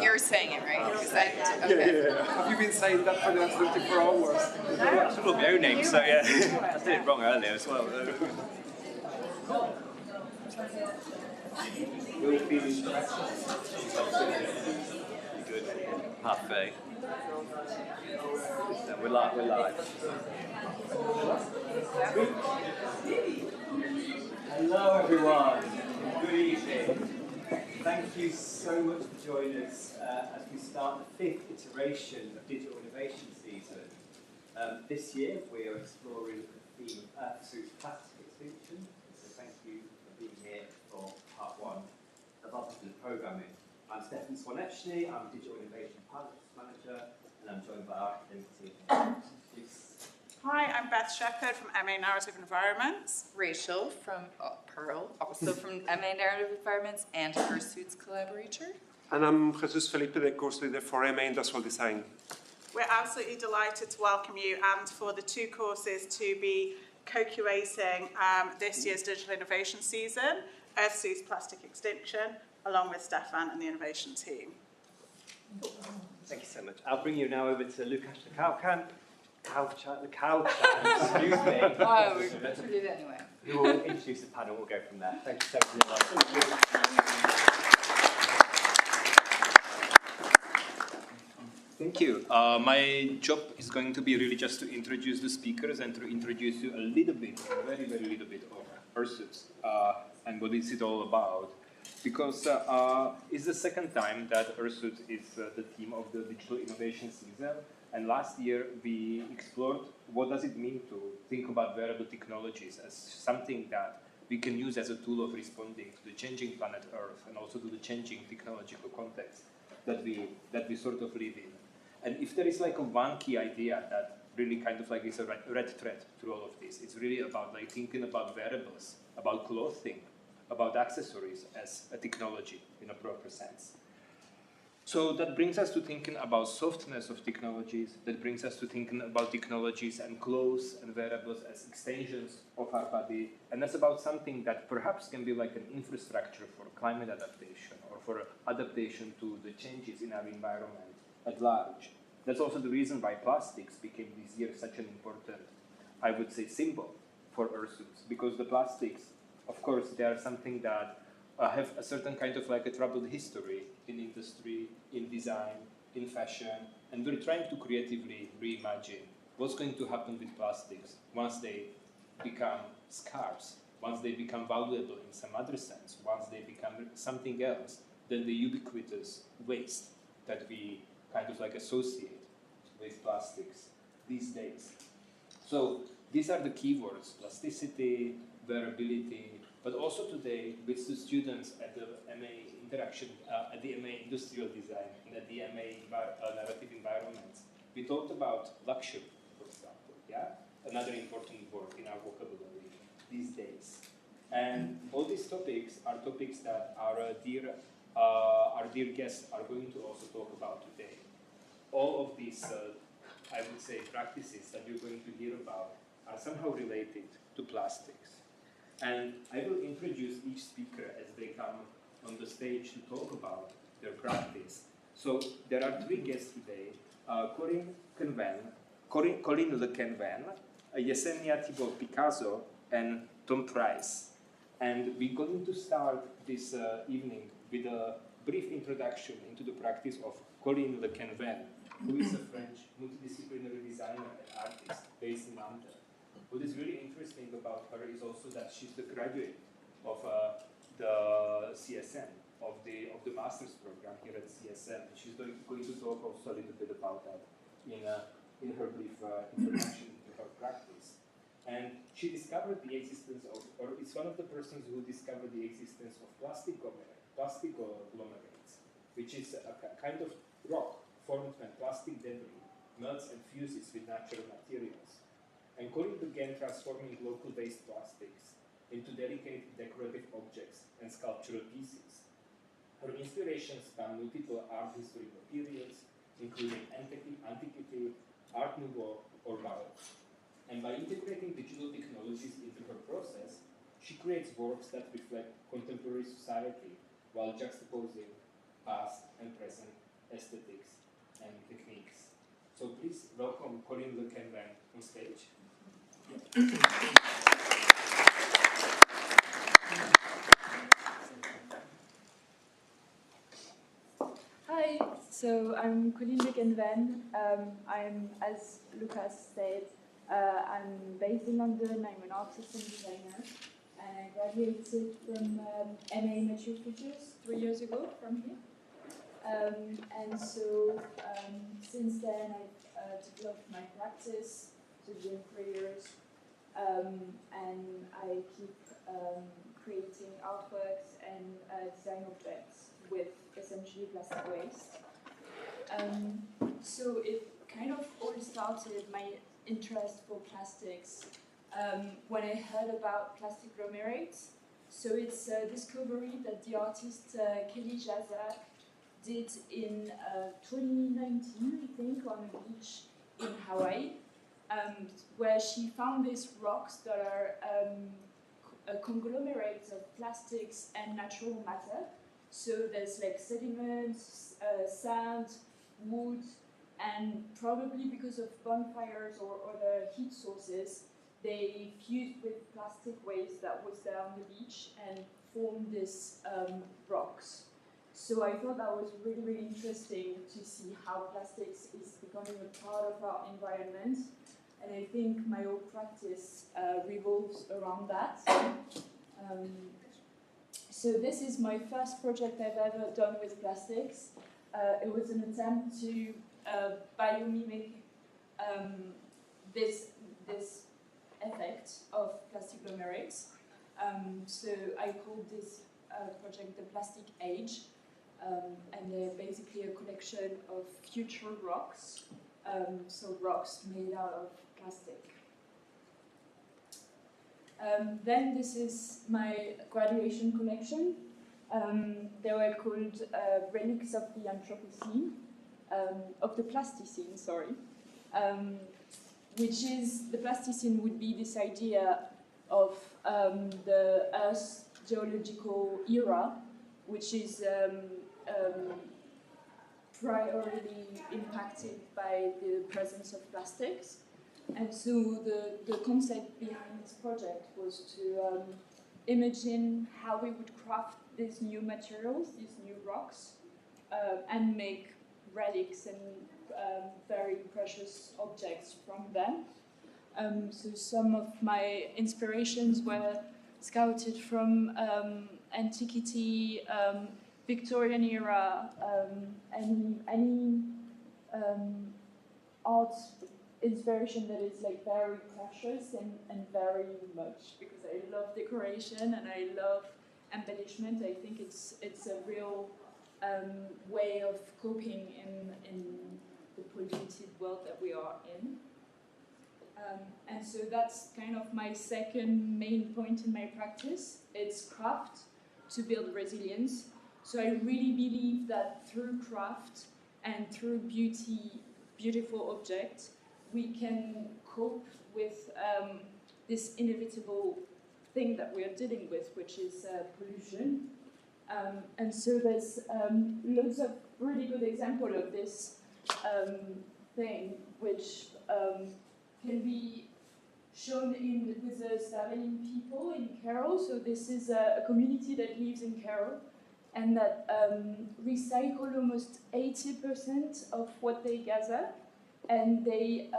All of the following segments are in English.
You're saying it right. Okay. Yeah. Have you been saying that for the last 24 hours? I should my own name, so yeah. I did it wrong earlier as well. Good. Parfait. We're live. Hello everyone, good evening. Thank you so much for joining us as we start the 5th iteration of Digital Innovation Season. This year we are exploring the theme of Earth's plastic extinction, so thank you for being here for part 1 of our particular programming. I'm Stefan Swanetchny, I'm Digital Innovation Partnerships Manager, and I'm joined by our academic team. Hi, I'm Beth Shepherd from MA Narrative Environments. Rachel from Pearl, also from MA Narrative Environments and Pursuits Collaborator. And I'm Jesus Felipe, the course leader for MA Industrial Design. We're absolutely delighted to welcome you and for the 2 courses to be co-curating this year's Digital Innovation Season, Earth's Plastic Extinction, along with Stefan and the innovation team. Thank you so much. I'll bring you now over to Lukáš Likavčan. Excuse me. Oh, we're going to do it anyway. Who will introduce the panel, we'll go from there. Thank you so much. Thank you. My job is going to be really just to introduce the speakers and to introduce you a little bit, a very, very little bit of Ursus and what is it all about. Because it's the second time that Ursus is the theme of the Digital Innovation Season. And last year we explored what does it mean to think about wearable technologies as something that we can use as a tool of responding to the changing planet Earth and also to the changing technological context that we sort of live in. And if there is like a one key idea that really kind of like is a red thread through all of this, it's really about like thinking about wearables, about clothing, about accessories as a technology in a proper sense. So that brings us to thinking about softness of technologies, that brings us to thinking about technologies and clothes and wearables as extensions of our body, and that's about something that perhaps can be like an infrastructure for climate adaptation or for adaptation to the changes in our environment at large. That's also the reason why plastics became this year such an important, I would say, symbol for Ursus, because the plastics, of course, they are something that have a certain kind of like a troubled history in industry, in design, in fashion, and we're trying to creatively reimagine what's going to happen with plastics once they become scarce, once they become valuable in some other sense, once they become something else than the ubiquitous waste that we kind of like associate with plastics these days. So these are the keywords: plasticity, wearability, but also today with the students at the MA Interaction, at the MA Industrial Design and at the MA Narrative Environments, we talked about luxury, for example, yeah? Another important word in our vocabulary these days. And all these topics are topics that our dear guests are going to also talk about today. All of these, I would say, practices that you're going to hear about are somehow related to plastics. And I will introduce each speaker as they come on the stage to talk about their practice. So there are three guests today, Coline Le Quenven, Yesenia Thibault-Picazo, and Tom Price. And we're going to start this evening with a brief introduction into the practice of Coline Le Quenven, who is a French multidisciplinary designer and artist based in London. What is really interesting about her is also that she's the graduate of the CSM, of the master's program here at CSM. She's going to talk also a little bit about that in her brief introduction to her practice. And she discovered the existence of, or is one of the persons who discovered the existence of plastic glomerates, which is a kind of rock formed when plastic debris melts and fuses with natural materials. And Coline began transforming local-based plastics into delicate decorative objects and sculptural pieces. Her inspirations span multiple art historical periods, including Antiquity, Art Nouveau, or Baroque. And by integrating digital technologies into her process, she creates works that reflect contemporary society while juxtaposing past and present aesthetics and techniques. So please welcome Coline Le Quenven on stage. Hi, so I'm Coline Le Quenven. I'm, as Lukáš said, I'm based in London. I'm an artist and designer, and I graduated from MA Mature Features 3 years ago from here. And so since then I've developed my practice, so it's been 3 years, and I keep creating artworks and design objects with essentially plastic waste. So it kind of all started, my interest for plastics, when I heard about plastic glomerates. So it's a discovery that the artist Kelly Jazak did in 2019, I think, on a beach in Hawaii, where she found these rocks that are conglomerates of plastics and natural matter. So there's like sediments, sand, wood, and probably because of bonfires or other heat sources, they fused with plastic waste that was there on the beach and formed these rocks. So I thought that was really, really interesting to see how plastics is becoming a part of our environment. And I think my whole practice revolves around that. So this is my first project I've ever done with plastics. It was an attempt to biomimic this effect of plastic glomerates. So I called this project the Plastic Age, and they're basically a collection of future rocks, so rocks made out of plastic. Then this is my graduation collection. They were called Relics of the Anthropocene, of the Plasticine, sorry. Which is, the Plasticine would be this idea of the Earth's geological era, which is primarily impacted by the presence of plastics. And so the concept behind this project was to imagine how we would craft these new materials, these new rocks, and make relics and very precious objects from them. So some of my inspirations were scouted from Antiquity, Victorian era, any art inspiration that is like very precious and very much, because I love decoration and I love embellishment. I think it's a real way of coping in the polluted world that we are in. And so that's kind of my second main point in my practice. It's craft to build resilience. So I really believe that through craft and through beautiful objects, we can cope with this inevitable thing that we are dealing with, which is pollution. And so there's loads of really good examples of this thing, which can be shown with the Slavian people in Carroll. So this is a community that lives in Carroll and that recycle almost 80% of what they gather, and they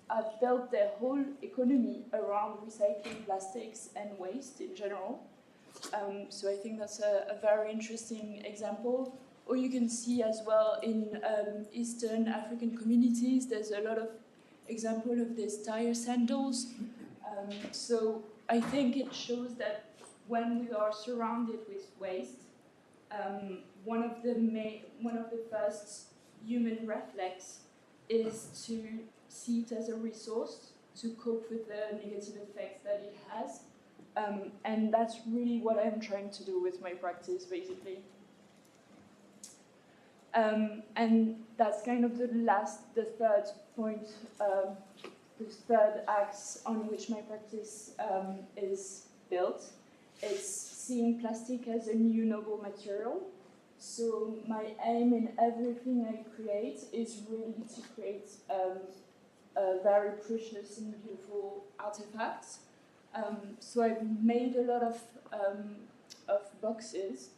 have built their whole economy around recycling plastics and waste in general. So I think that's a very interesting example. Or you can see as well in Eastern African communities, there's a lot of example of these tire sandals. So I think it shows that when we are surrounded with waste, one of the first human reflex is to see it as a resource to cope with the negative effects that it has. And that's really what I'm trying to do with my practice, basically. And that's kind of the third point, the third axe on which my practice is built. It's seeing plastic as a new noble material. So my aim in everything I create is really to create a very precious and beautiful artifacts. So I've made a lot of boxes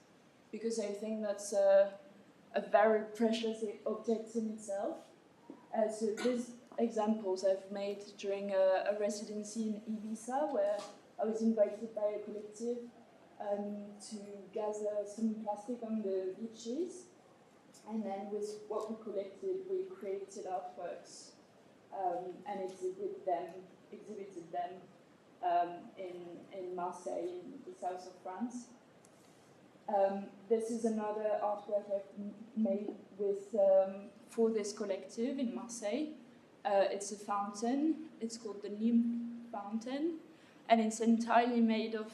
because I think that's a very precious object in itself. So these examples I've made during a residency in Ibiza, where I was invited by a collective to gather some plastic on the beaches, and then with what we collected, we created artworks and exhibited them in Marseille, in the south of France. This is another artwork I've made for this collective in Marseille. It's a fountain. It's called the Nîmes Fountain, and it's entirely made of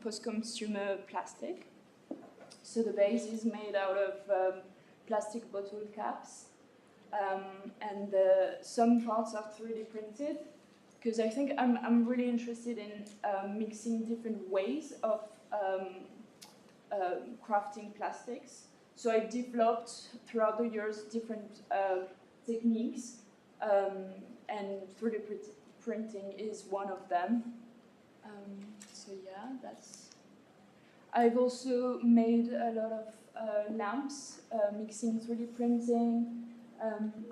post-consumer plastic. So the base is made out of plastic bottle caps, and some parts are 3D printed, because I think I'm really interested in mixing different ways of crafting plastics. So I developed throughout the years different techniques, and 3D printing is one of them. So yeah, that's. I've also made a lot of lamps, mixing 3D printing.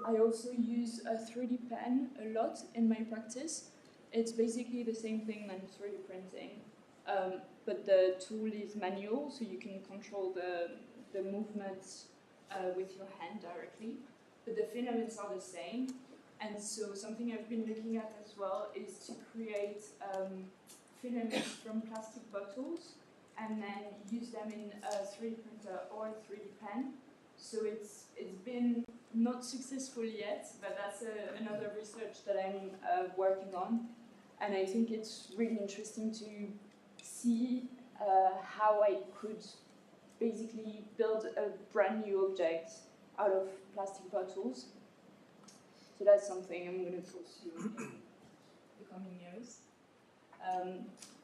I also use a 3D pen a lot in my practice. It's basically the same thing than 3D printing, but the tool is manual, so you can control the movements with your hand directly. But the filaments are the same, and so something I've been looking at as well is to create filaments from plastic bottles and then use them in a 3D printer or a 3D pen. So it's been not successful yet, but that's another research that I'm working on, and I think it's really interesting to see how I could basically build a brand new object out of plastic bottles. So that's something I'm going to pursue in the coming years.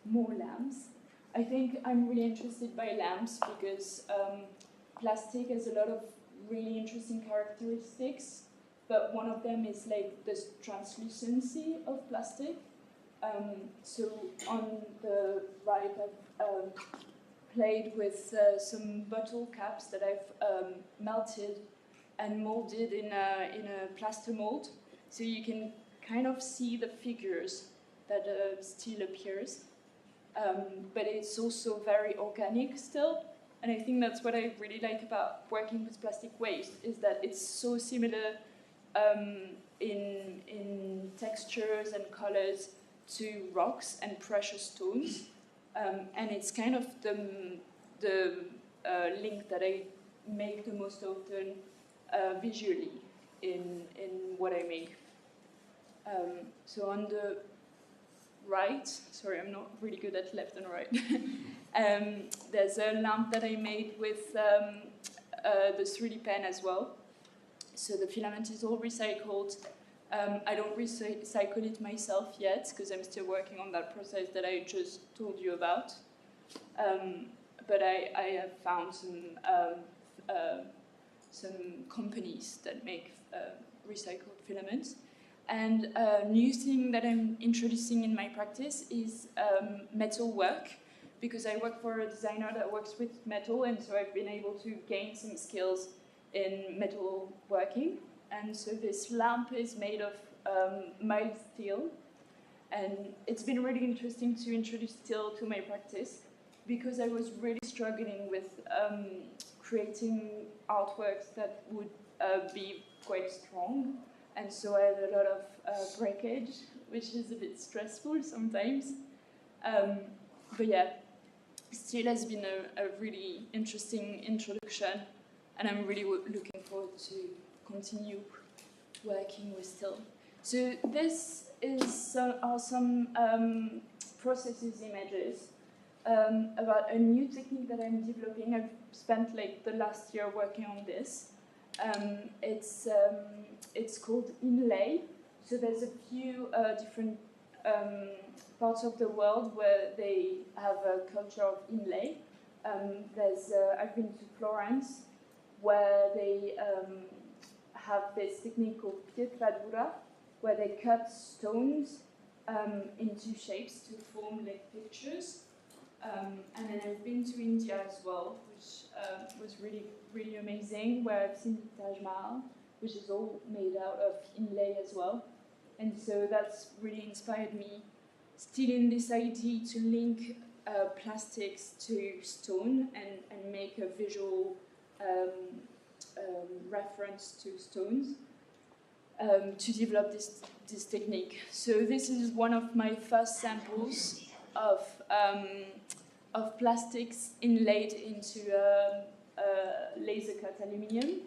More lamps. I think I'm really interested by lamps because plastic has a lot of really interesting characteristics, but one of them is like the translucency of plastic. So on the right, I've played with some bottle caps that I've melted and molded in a plaster mold, so you can kind of see the figures that still appears, but it's also very organic still. And I think that's what I really like about working with plastic waste, is that it's so similar in textures and colors to rocks and precious stones, and it's kind of the link that I make the most often visually in what I make. So on the right, sorry, I'm not really good at left and right. There's a lamp that I made with the 3D pen as well. So the filament is all recycled. I don't recycle it myself yet because I'm still working on that process that I just told you about. But I have found some companies that make recycled filaments. And a new thing that I'm introducing in my practice is metal work, because I work for a designer that works with metal, and so I've been able to gain some skills in metal working. And so this lamp is made of mild steel, and it's been really interesting to introduce steel to my practice, because I was really struggling with creating artworks that would be quite strong, and so I had a lot of breakage, which is a bit stressful sometimes. But yeah, steel has been a really interesting introduction, and I'm really looking forward to continue working with steel. So this is are some processes images about a new technique that I'm developing. I've spent like the last year working on this. It's called inlay. So there's a few different parts of the world where they have a culture of inlay. I've been to Florence, where they have this technique called pietratura, where they cut stones into shapes to form like pictures. And then I've been to India as well, which was really, really amazing, where I've seen the Taj Mahal, which is all made out of inlay as well. And so that's really inspired me, still in this idea to link plastics to stone and make a visual reference to stones to develop this technique. So this is one of my first samples of plastics inlaid into laser cut aluminium,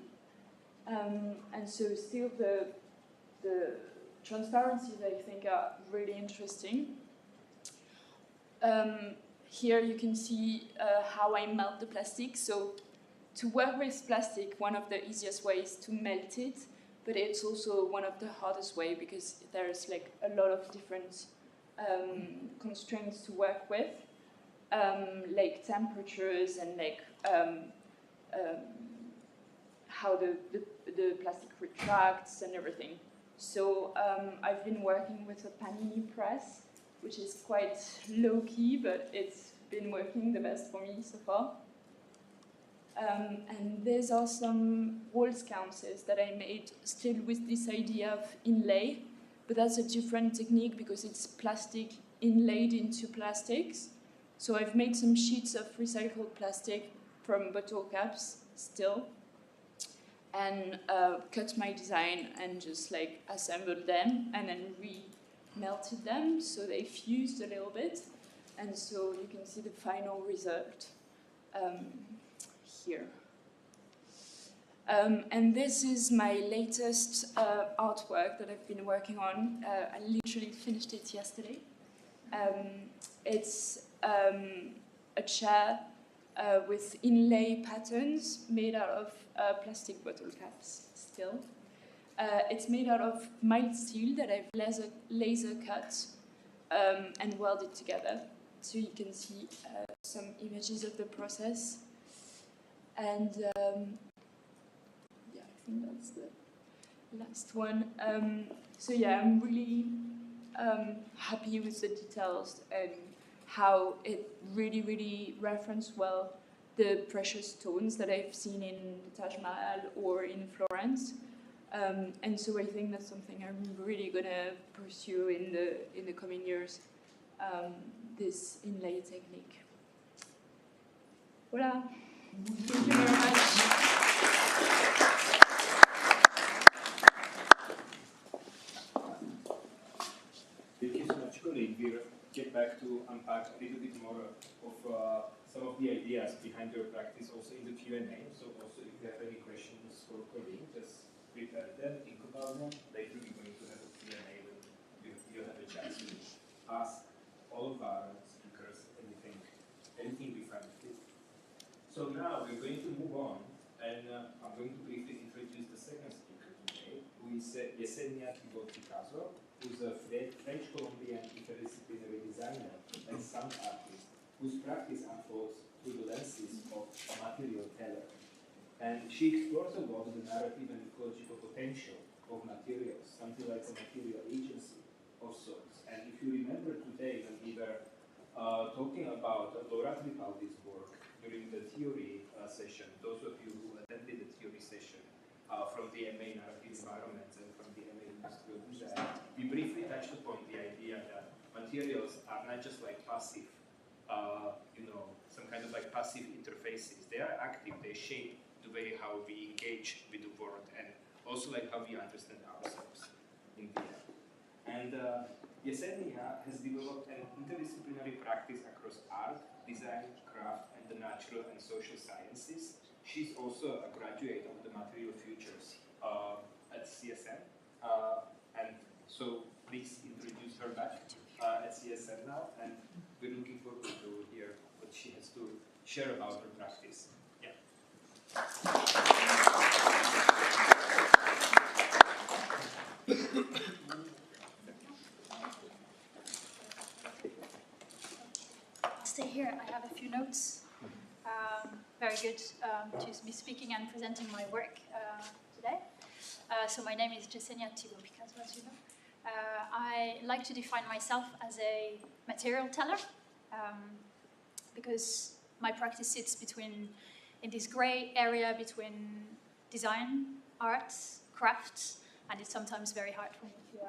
and so still the transparencies I think are really interesting. Here you can see how I melt the plastic. So to work with plastic, one of the easiest ways to melt it, but it's also one of the hardest way because there's like a lot of different constraints to work with, like temperatures and like how the plastic retracts and everything. So I've been working with a panini press, which is quite low-key, but it's been working the best for me so far. And these are some wall sconces that I made still with this idea of inlay, but that's a different technique because it's plastic inlaid into plastics. So I've made some sheets of recycled plastic from bottle caps still, and cut my design and just like assembled them and then re-melted them so they fused a little bit, and so you can see the final result here. And this is my latest artwork that I've been working on. I literally finished it yesterday. It's a chair with inlay patterns made out of plastic bottle caps still. It's made out of mild steel that I've laser cut and welded together. So you can see some images of the process. And yeah, I think that's the last one. So yeah, I'm really happy with the details and how it really, really referenced well the precious stones that I've seen in the Taj Mahal or in Florence. And so I think that's something I'm really gonna pursue in the coming years, this inlay technique. Voilà. Thank you very much. Thank you so much, Coline. We'll get back to unpack a little bit more of some of the ideas behind your practice also in the Q&A. So also if you have any questions for Coline, just prepare them, think about them. Later we're going to have a Q&A when you'll have a chance to ask all of our speakers anything we find fit. So now we're going to move on, and I'm going to briefly introduce the second speaker today, who is Yesenia Thibault-Picazo, who's a French-Colombian interdisciplinary designer and sound artist, whose practice unfolds through the lenses of a material teller. And she explores a lot the narrative and ecological potential of materials, something like a material agency of sorts. And if you remember today when we were talking about Laura Tripaldi's work during the theory session, those of you who attended the theory session from the MA Narrative Environments and from the MA Industrial Design, we briefly touched upon the idea that materials are not just like passive, some kind of like passive interfaces. They are active, they shape the way how we engage with the world and also like how we understand ourselves in the end. And Yesenia has developed an interdisciplinary practice across art, design, craft, and the natural and social sciences. She's also a graduate of the Material Futures at CSM. And so please introduce her back at CSM now. And we're looking forward to hear what she has to share about her practice. Yeah. Stay here. I have a few notes. Very good to be speaking and presenting my work today. So my name is Yesenia Thibault-Picazo, as you know. I like to define myself as a material teller because my practice sits in this grey area between design, art, crafts, and it's sometimes very hard for me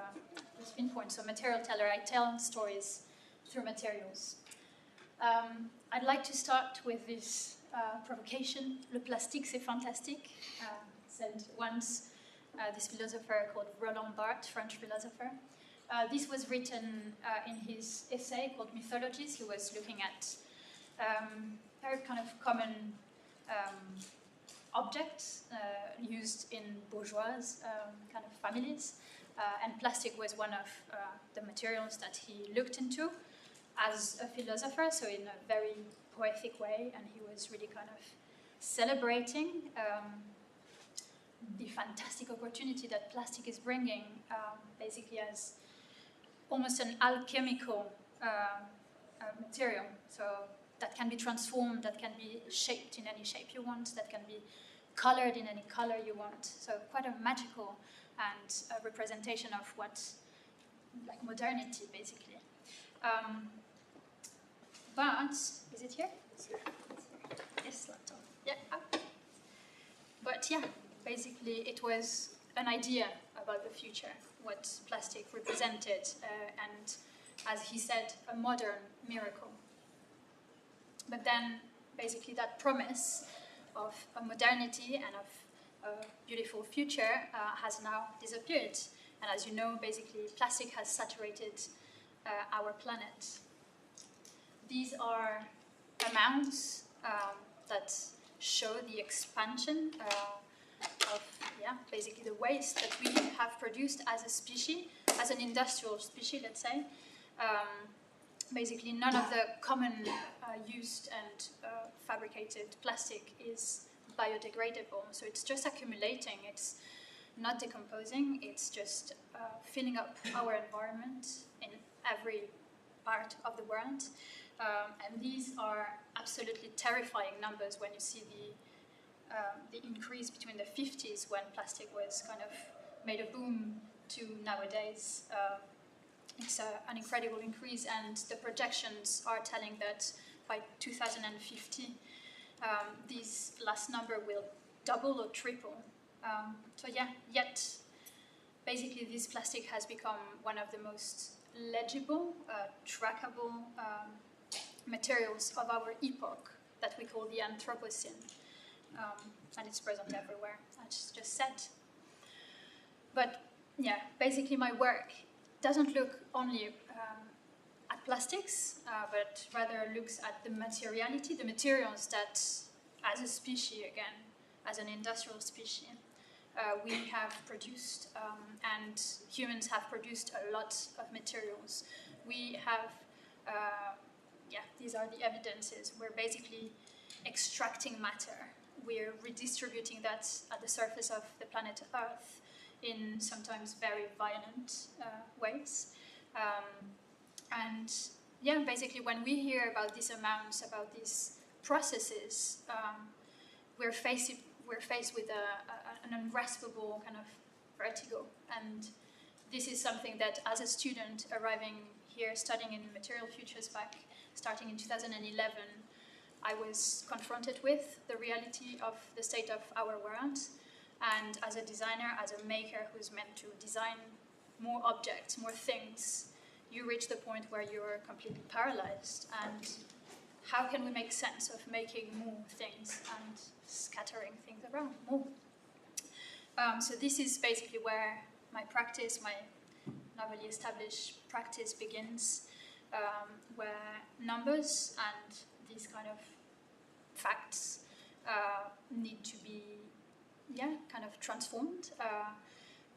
to pinpoint. So material teller, I tell stories through materials. I'd like to start with this provocation. Le plastique, c'est fantastique, said once this philosopher called Roland Barthes, French philosopher. This was written in his essay called Mythologies. He was looking at very kind of common objects used in bourgeois kind of families. And plastic was one of the materials that he looked into as a philosopher, so in a very poetic way, and he was really kind of celebrating the fantastic opportunity that plastic is bringing, basically as almost an alchemical material, so that can be transformed, that can be shaped in any shape you want, that can be colored in any color you want, so quite a magical and a representation of what, like modernity, basically. But, is it here? Yes, laptop. Yeah. But yeah, basically it was an idea about the future, what plastic represented, and as he said, a modern miracle. But then, basically that promise of a modernity and of a beautiful future has now disappeared. And as you know, basically plastic has saturated our planet. These are amounts that show the expansion of, basically the waste that we have produced as a species, as an industrial species, let's say. Basically, none of the common used and fabricated plastic is biodegradable, so it's just accumulating. It's not decomposing. It's just filling up our environment in every part of the world. And these are absolutely terrifying numbers when you see the increase between the 50s, when plastic was kind of made a boom, to nowadays. It's an incredible increase, and the projections are telling that by 2050, this last number will double or triple. Yet basically this plastic has become one of the most legible, trackable materials of our epoch that we call the Anthropocene. And it's present everywhere, as just said. But yeah, basically my work doesn't look only at plastics, but rather looks at the materiality, the materials that, as a species again, as an industrial species, we have produced, and humans have produced a lot of materials. We have, these are the evidences. We're basically extracting matter. We're redistributing that at the surface of the planet Earth in sometimes very violent ways. And yeah, basically when we hear about these amounts, about these processes, we're faced with an ungraspable kind of vertigo. And this is something that as a student arriving here, studying in Material Futures starting in 2011, I was confronted with the reality of the state of our world. And as a designer, as a maker who's meant to design more objects, more things, you reach the point where you're completely paralyzed. And how can we make sense of making more things and scattering things around more? So this is basically where my practice, my novelly established practice begins, where numbers and these kind of facts need to be, kind of transformed,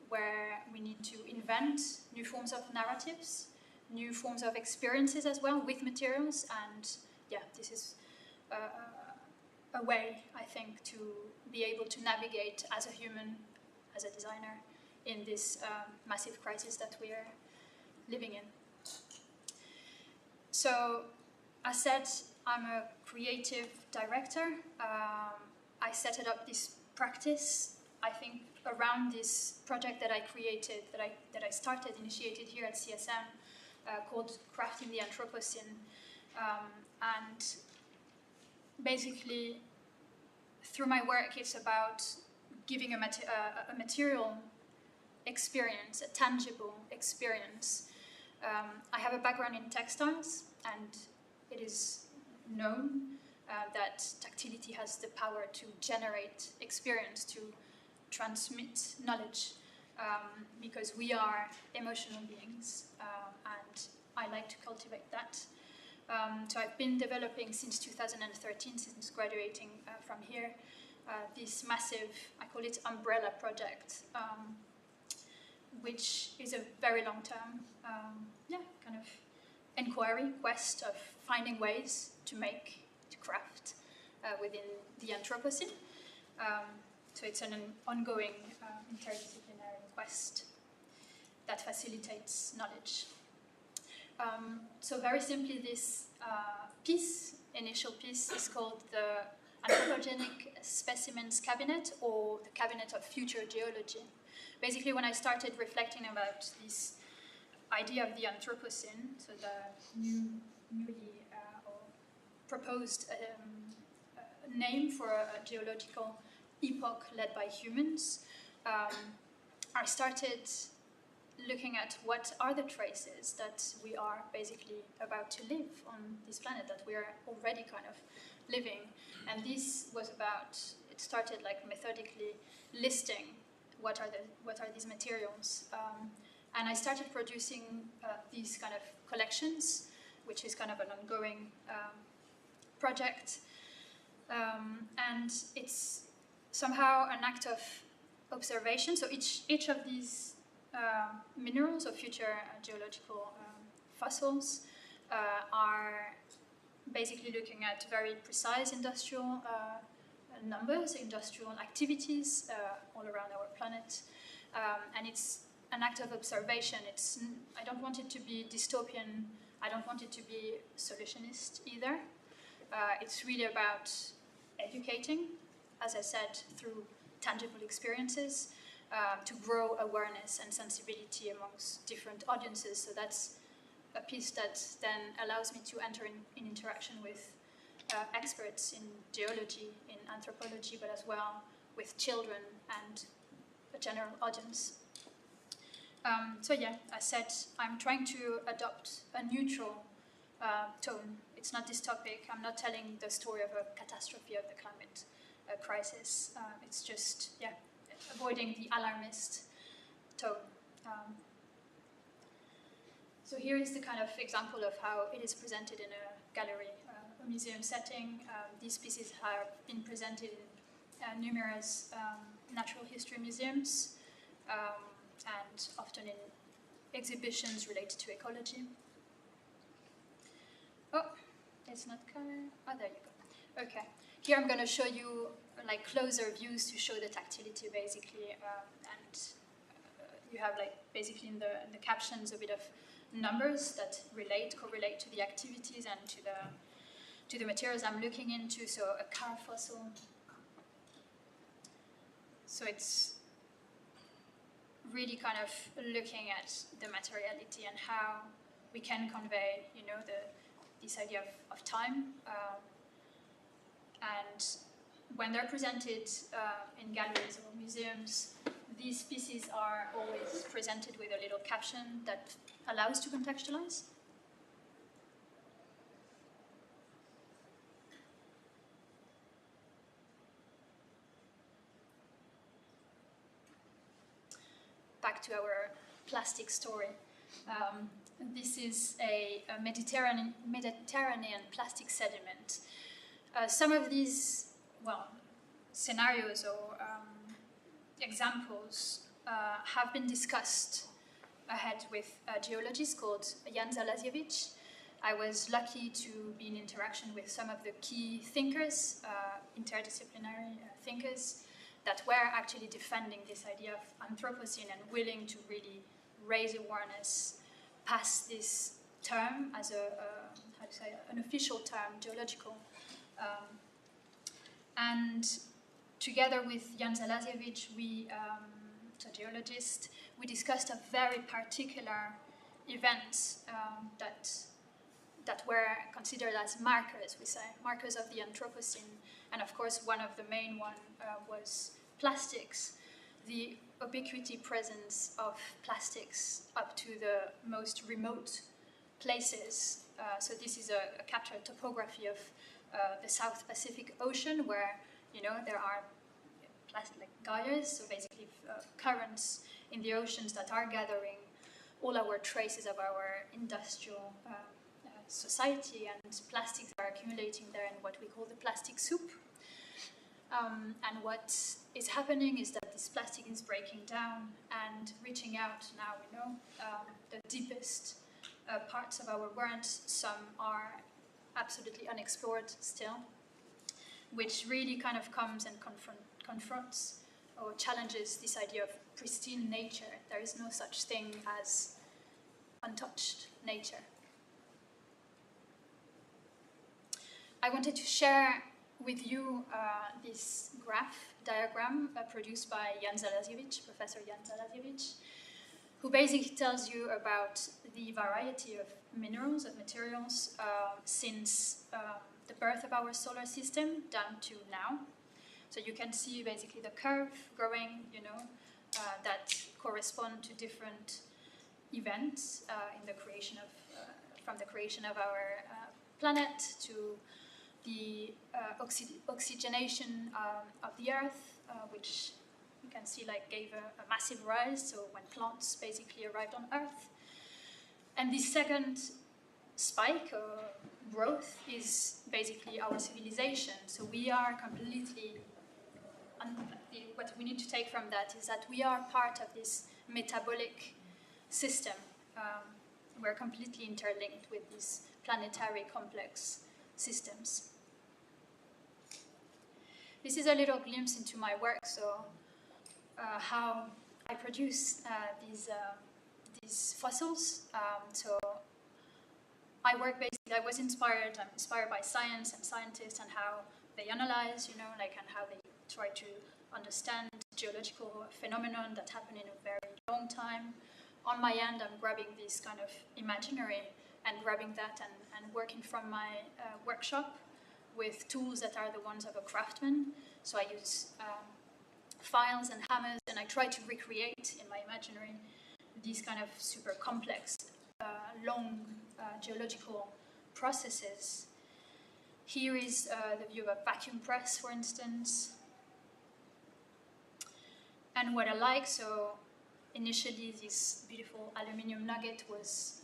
where we need to invent new forms of narratives, new forms of experiences as well with materials, and this is a way, I think, to be able to navigate as a human, as a designer, in this massive crisis that we are living in. So, as said, I'm a creative director. I set up this practice, I think, around this project that I created, that I initiated here at CSM, called Crafting the Anthropocene. And basically, through my work, it's about giving a material experience, a tangible experience. I have a background in textiles, and it is known that tactility has the power to generate experience, to transmit knowledge, because we are emotional beings, and I like to cultivate that. So I've been developing since 2013, since graduating from here, this massive, I call it umbrella project, which is a very long-term, kind of inquiry, quest of finding ways to make, to craft within the Anthropocene. So it's an ongoing interdisciplinary quest that facilitates knowledge. So very simply, this initial piece, is called the Anthropogenic Specimens Cabinet, or the Cabinet of Future Geology. Basically, when I started reflecting about this idea of the Anthropocene, so the newly proposed name for a geological epoch led by humans, I started looking at what are the traces that we are basically about to live on this planet, that we are already kind of living. And this was about, it started like methodically listing what are these materials. And I started producing these kind of collections, which is kind of an ongoing project. And it's somehow an act of observation. So each of these minerals or future geological fossils are basically looking at very precise industrial numbers, industrial activities all around our planet. And it's an act of observation. I don't want it to be dystopian. I don't want it to be solutionist either. It's really about educating, as I said, through tangible experiences, to grow awareness and sensibility amongst different audiences. So that's a piece that then allows me to enter in interaction with experts in geology, in anthropology, but as well with children and a general audience. So yeah, as said, I'm trying to adopt a neutral tone. It's not dystopic. I'm not telling the story of a catastrophe of the climate crisis. It's just, avoiding the alarmist tone. So here is the kind of example of how it is presented in a gallery, a museum setting. These pieces have been presented in numerous natural history museums, and often in exhibitions related to ecology. Oh, it's not coming. Oh, there you go. Okay. Here I'm going to show you like closer views to show the tactility, basically, and you have like basically in the captions a bit of numbers that correlate to the activities and to the materials I'm looking into. So a car fossil. So it's really kind of looking at the materiality and how we can convey, you know, this idea of time. And when they're presented in galleries or museums, these pieces are always presented with a little caption that allows to contextualize. Back to our plastic story. This is a Mediterranean plastic sediment. Some of these, well, scenarios or examples have been discussed ahead with a geologist called Jan Zalasiewicz. I was lucky to be in interaction with some of the key thinkers, interdisciplinary thinkers, that were actually defending this idea of Anthropocene and willing to really raise awareness past this term as an official term, geological. And together with Jan Zalasiewicz, a geologist, we discussed a very particular event that were considered as markers, we say, markers of the Anthropocene. And of course, one of the main one was plastics, the ubiquity presence of plastics up to the most remote places. So this is a captured topography of the South Pacific Ocean, where, you know, there are plastic gyres, so basically currents in the oceans that are gathering all our traces of our industrial society, and plastics are accumulating there in what we call the plastic soup. And what is happening is that this plastic is breaking down and reaching out, now we know, the deepest parts of our world. Some are absolutely unexplored still, which really kind of comes and confronts or challenges this idea of pristine nature. There is no such thing as untouched nature. I wanted to share with you this diagram produced by Jan Zalasiewicz, Professor Jan Zalasiewicz, who basically tells you about the variety of minerals, of materials, since the birth of our solar system down to now. So you can see basically the curve growing, you know, that correspond to different events in the creation of, from the creation of our planet to the oxygenation of the Earth, which you can see like gave a massive rise, so when plants basically arrived on Earth. And this second spike or growth is basically our civilization. So we are completely, what we need to take from that is that we are part of this metabolic system. We're completely interlinked with these planetary complex systems. This is a little glimpse into my work, so how I produce these fossils. So I work basically, I'm inspired by science and scientists and how they analyze, you know, like, and how they try to understand geological phenomenon that happen in a very long time. On my end, I'm grabbing this kind of imaginary and grabbing that and working from my workshop with tools that are the ones of a craftsman. So I use files and hammers, and I try to recreate in my imaginary these kind of super complex, long geological processes. Here is the view of a vacuum press, for instance. And what I like, so initially this beautiful aluminium nugget was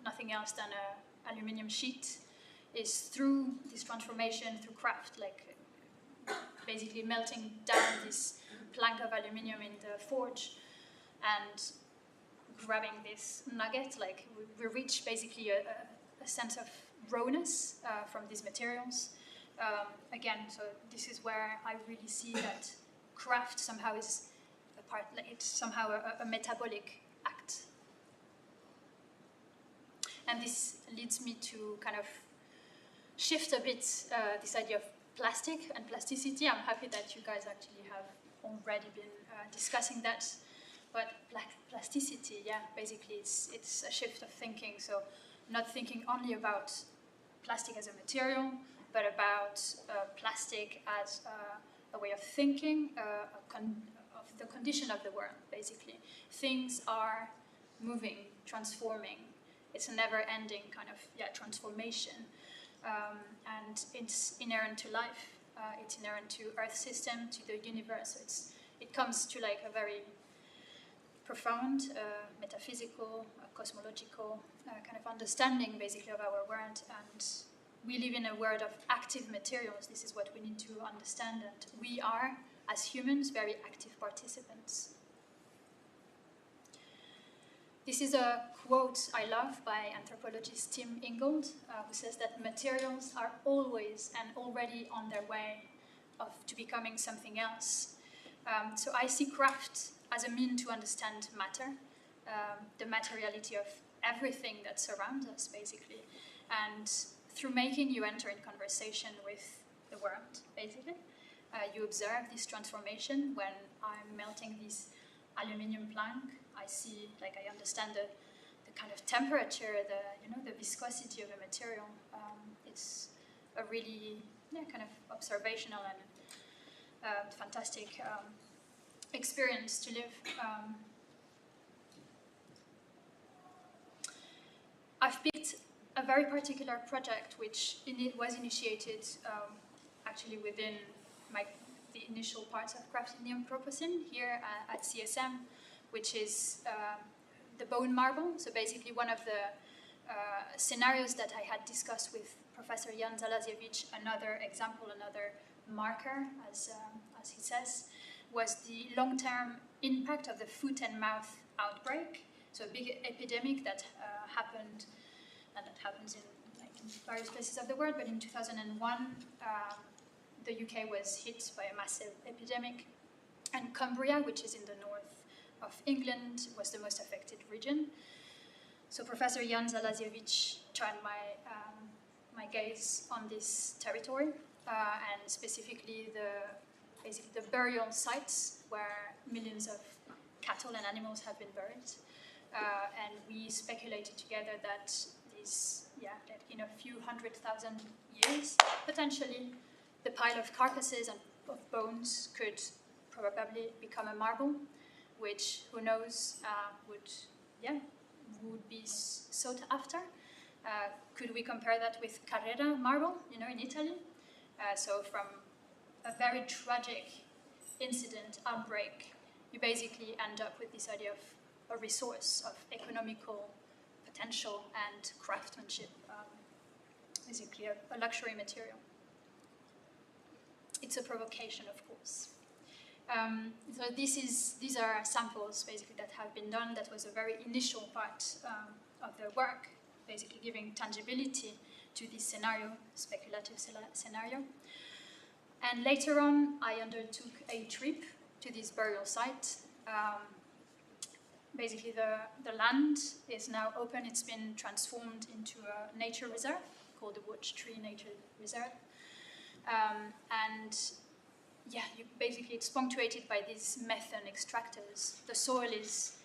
nothing else than an aluminium sheet, is through this transformation, through craft, like basically melting down this plank of aluminium in the forge and grabbing this nugget, like we reach basically a sense of rawness from these materials. Again, so this is where I really see that craft somehow is a part, like it's somehow a metabolic act. And this leads me to kind of shift a bit this idea of plastic and plasticity. I'm happy that you guys actually have already been discussing that. But plasticity, yeah, basically it's a shift of thinking. So not thinking only about plastic as a material, but about plastic as a way of thinking, of the condition of the world, basically. Things are moving, transforming. It's a never-ending kind of transformation. And it's inherent to life. It's inherent to Earth system, to the universe. So it comes to like a very profound, metaphysical, cosmological kind of understanding, basically, of our world. And we live in a world of active materials. This is what we need to understand. And we are, as humans, very active participants. This is a quote I love by anthropologist Tim Ingold, who says that materials are always and already on their way to becoming something else. So I see craft as a mean to understand matter, the materiality of everything that surrounds us, basically. And through making, you enter in conversation with the world, basically. You observe this transformation. When I'm melting this aluminium plank, I see, like, I understand the kind of temperature, the viscosity of a material. It's a really kind of observational and fantastic experience to live. I've picked a very particular project which was initiated actually within the initial parts of Craft in the Anthropocene here at CSM, which is the bone marble. So basically one of the scenarios that I had discussed with Professor Jan Zalaziewicz, another example, another marker, as he says, was the long-term impact of the foot and mouth outbreak. So a big epidemic that happened, and that happens in various places of the world, but in 2001, the UK was hit by a massive epidemic, and Cumbria, which is in the north of England, was the most affected region. So Professor Jan Zalaziewicz turned my gaze on this territory, and specifically the burial sites where millions of cattle and animals have been buried. And we speculated together that that in a few 100,000 years, potentially, the pile of carcasses and of bones could probably become a marble, which, who knows, would be sought after. Could we compare that with Carrera marble, in Italy? So from a very tragic incident, outbreak, you basically end up with this idea of a resource of economical potential and craftsmanship, basically a luxury material. It's a provocation, of course. So these are samples, basically, that have been done. That was a very initial part of the work, basically giving tangibility to this scenario, speculative scenario. And later on, I undertook a trip to this burial site. Basically, the land is now open. It's been transformed into a nature reserve called the Watch Tree Nature Reserve. It's punctuated by these methane extractors. The soil is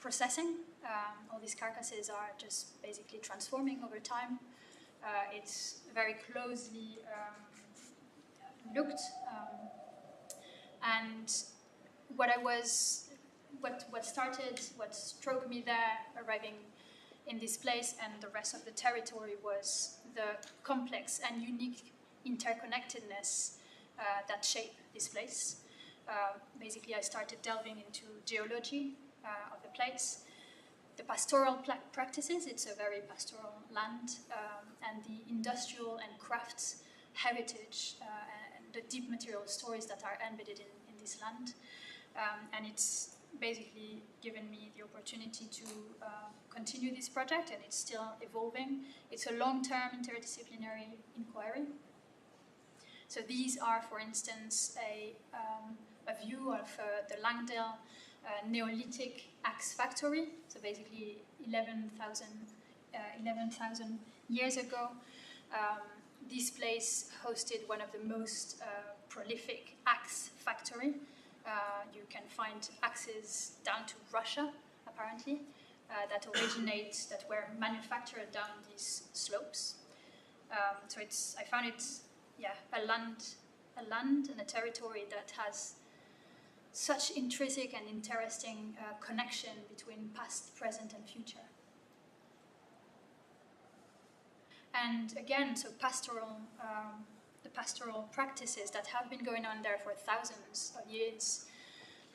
processing. All these carcasses are just basically transforming over time. It's very closely looked. And what struck me there, arriving in this place and the rest of the territory, was the complex and unique interconnectedness that shape this place. Basically, I started delving into geology of the place, the pastoral practices. It's a very pastoral land, and the industrial and crafts heritage and the deep material stories that are embedded in this land. And it's basically given me the opportunity to continue this project, and it's still evolving. It's a long-term interdisciplinary inquiry. So these are, for instance, a view of the Langdale Neolithic axe factory. So basically 11,000 years ago. This place hosted one of the most prolific axe factory. You can find axes down to Russia, apparently, that were manufactured down these slopes. So I found it, a land and a territory that has such intrinsic and interesting connection between past, present, and future. And again, so the pastoral practices that have been going on there for thousands of years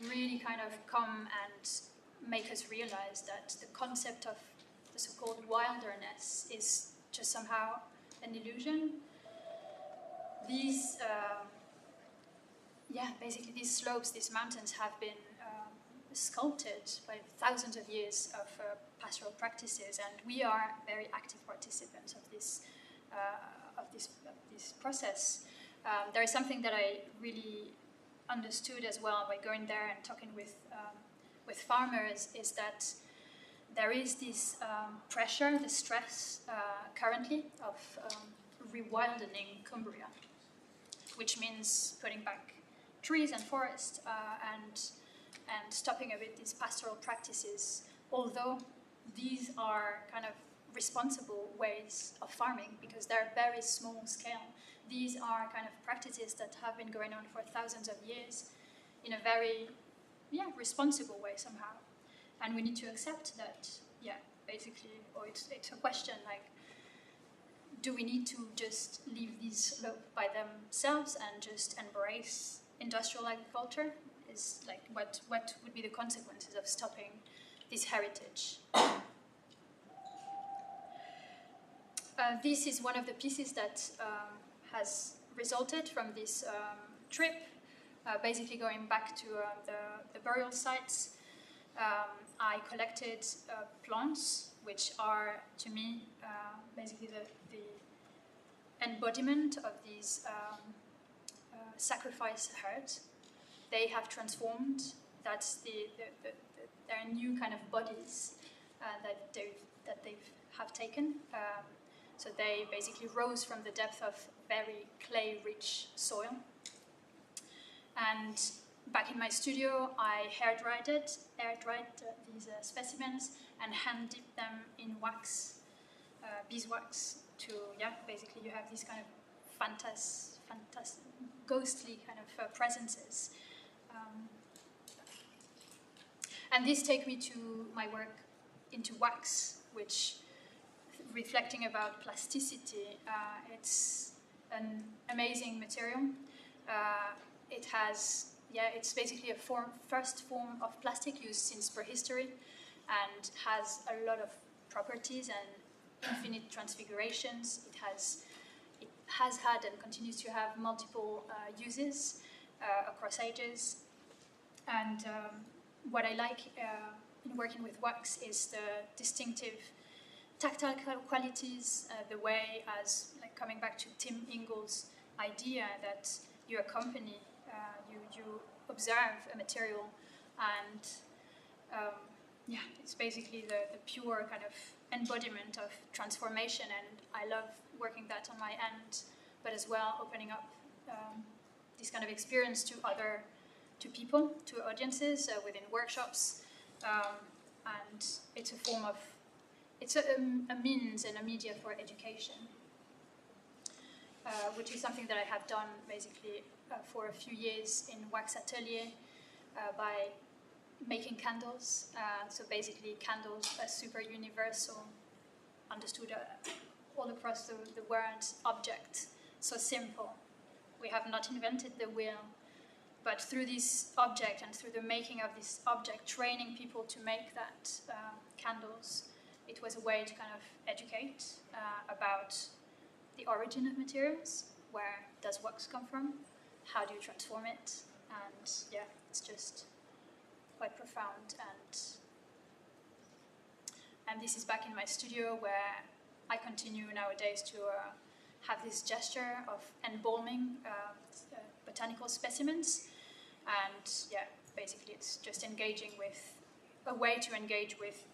really kind of come and make us realize that the concept of the so-called wilderness is just somehow an illusion. These, basically these slopes, these mountains have been sculpted by thousands of years of pastoral practices, and we are very active participants of this process. There is something that I really understood as well by going there and talking with farmers, is that there is this pressure, the stress currently of rewildening Cumbria, which means putting back trees and forests and stopping a bit these pastoral practices, although these are kind of responsible ways of farming because they're very small scale. These are kind of practices that have been going on for thousands of years in a very responsible way somehow. And we need to accept that, basically, or it's a question like, do we need to just leave these slopes by themselves and just embrace industrial agriculture? Is like what would be the consequences of stopping this heritage? This is one of the pieces that has resulted from this trip, basically going back to the burial sites. I collected plants, which are, to me, basically the embodiment of these sacrifice herds. They have transformed. That's their new kind of bodies that they have taken. So they basically rose from the depth of very clay-rich soil. And back in my studio, I air dried these specimens and hand-dipped them in wax, beeswax, to, basically you have these kind of fantastic, ghostly kind of presences. And this takes me to my work into wax, which, reflecting about plasticity, it's an amazing material. It has, it's basically a first form of plastic used since prehistory, and has a lot of properties and infinite transfigurations. It has had and continues to have multiple uses across ages. And what I like in working with wax is the distinctive tactile qualities, the way, as like coming back to Tim Ingles' idea that you accompany, you observe a material, and it's basically the pure kind of embodiment of transformation, and I love working that on my end, but as well opening up this kind of experience to people, to audiences within workshops, and it's a form of, it's a means and a media for education, which is something that I have done basically for a few years in Wax Atelier by making candles. So basically candles are super universal, understood all across the world, object, so simple. We have not invented the wheel, but through this object and through the making of this object, training people to make that candles, it was a way to kind of educate about the origin of materials. Where does wax come from? How do you transform it? And it's just quite profound. And this is back in my studio, where I continue nowadays to have this gesture of embalming botanical specimens. And yeah, basically it's just engaging with, a way to engage with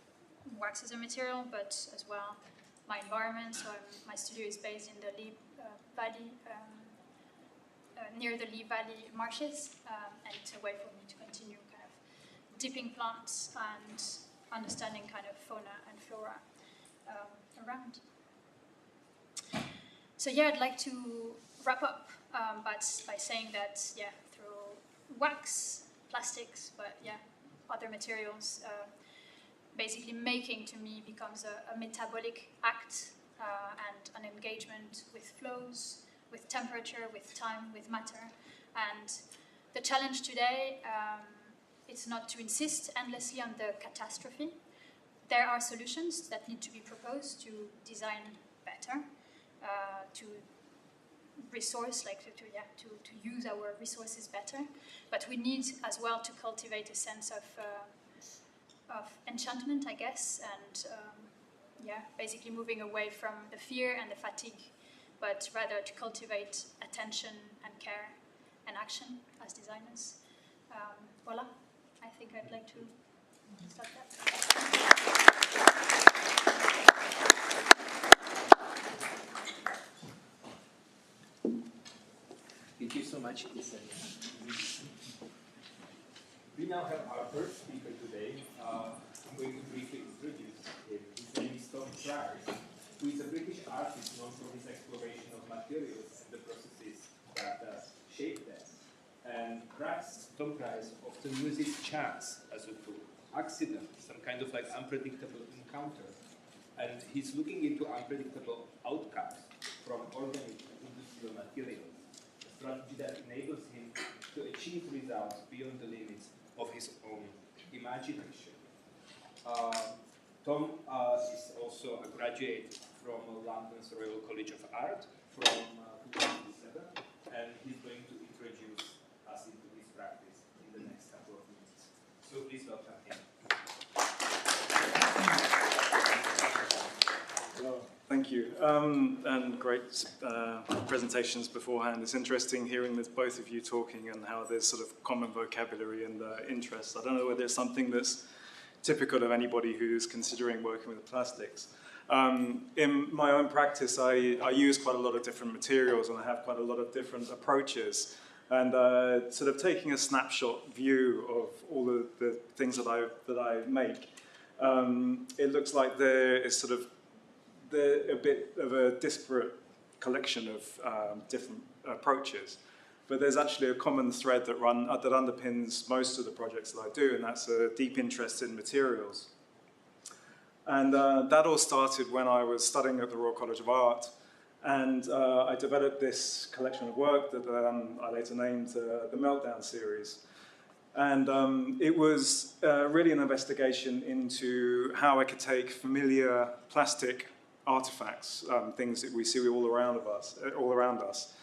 wax as a material, but as well my environment. So my studio is based in the Lee Valley, near the Lee Valley marshes, and it's a way for me to continue kind of dipping plants and understanding kind of fauna and flora around. So yeah, I'd like to wrap up but by saying that, yeah, through wax, plastics, but yeah, other materials, basically making to me becomes a metabolic act and an engagement with flows, with temperature, with time, with matter. And the challenge today, it's not to insist endlessly on the catastrophe. There are solutions that need to be proposed to design better, to resource, like to use our resources better. But we need as well to cultivate a sense of enchantment, I guess, and yeah, basically moving away from the fear and the fatigue, but rather to cultivate attention and care and action as designers. Voila, I think I'd like to start that. Thank you so much, Yesenia. We now have our first speaker today. I'm going to briefly introduce him. His name is Tom Price, who is a British artist known for his exploration of materials and the processes that shape them. And Tom Price often uses chance as a tool, accident, some kind of like unpredictable encounter. And he's looking into unpredictable outcomes from organic industrial materials. Strategy that enables him to achieve results beyond the limits of his own imagination. Tom is also a graduate from London's Royal College of Art from 2007, and he's going to introduce us into his practice in the next couple of minutes. So please welcome him. Well, thank you, and great presentations beforehand. It's interesting hearing this, both of you talking and how there's sort of common vocabulary and interests. I don't know whether it's something that's typical of anybody who's considering working with plastics. In my own practice, I use quite a lot of different materials and I have quite a lot of different approaches. And sort of taking a snapshot view of all of the things that I make, it looks like there is sort of a bit of a disparate collection of different approaches, but there's actually a common thread that underpins most of the projects that I do, and that's a deep interest in materials. And that all started when I was studying at the Royal College of Art, and I developed this collection of work that I later named the Meltdown series. And it was really an investigation into how I could take familiar plastic artifacts, things that we see all around us,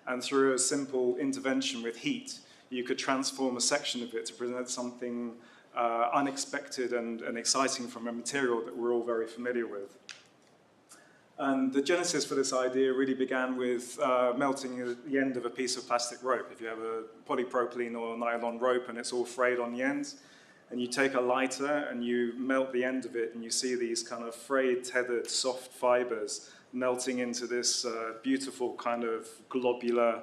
and through a simple intervention with heat, you could transform a section of it to present something unexpected and exciting from a material that we're all very familiar with. And the genesis for this idea really began with melting the end of a piece of plastic rope. If you have a polypropylene or nylon rope and it's all frayed on the ends, and you take a lighter and you melt the end of it, and you see these kind of frayed, tethered, soft fibers melting into this beautiful kind of globular,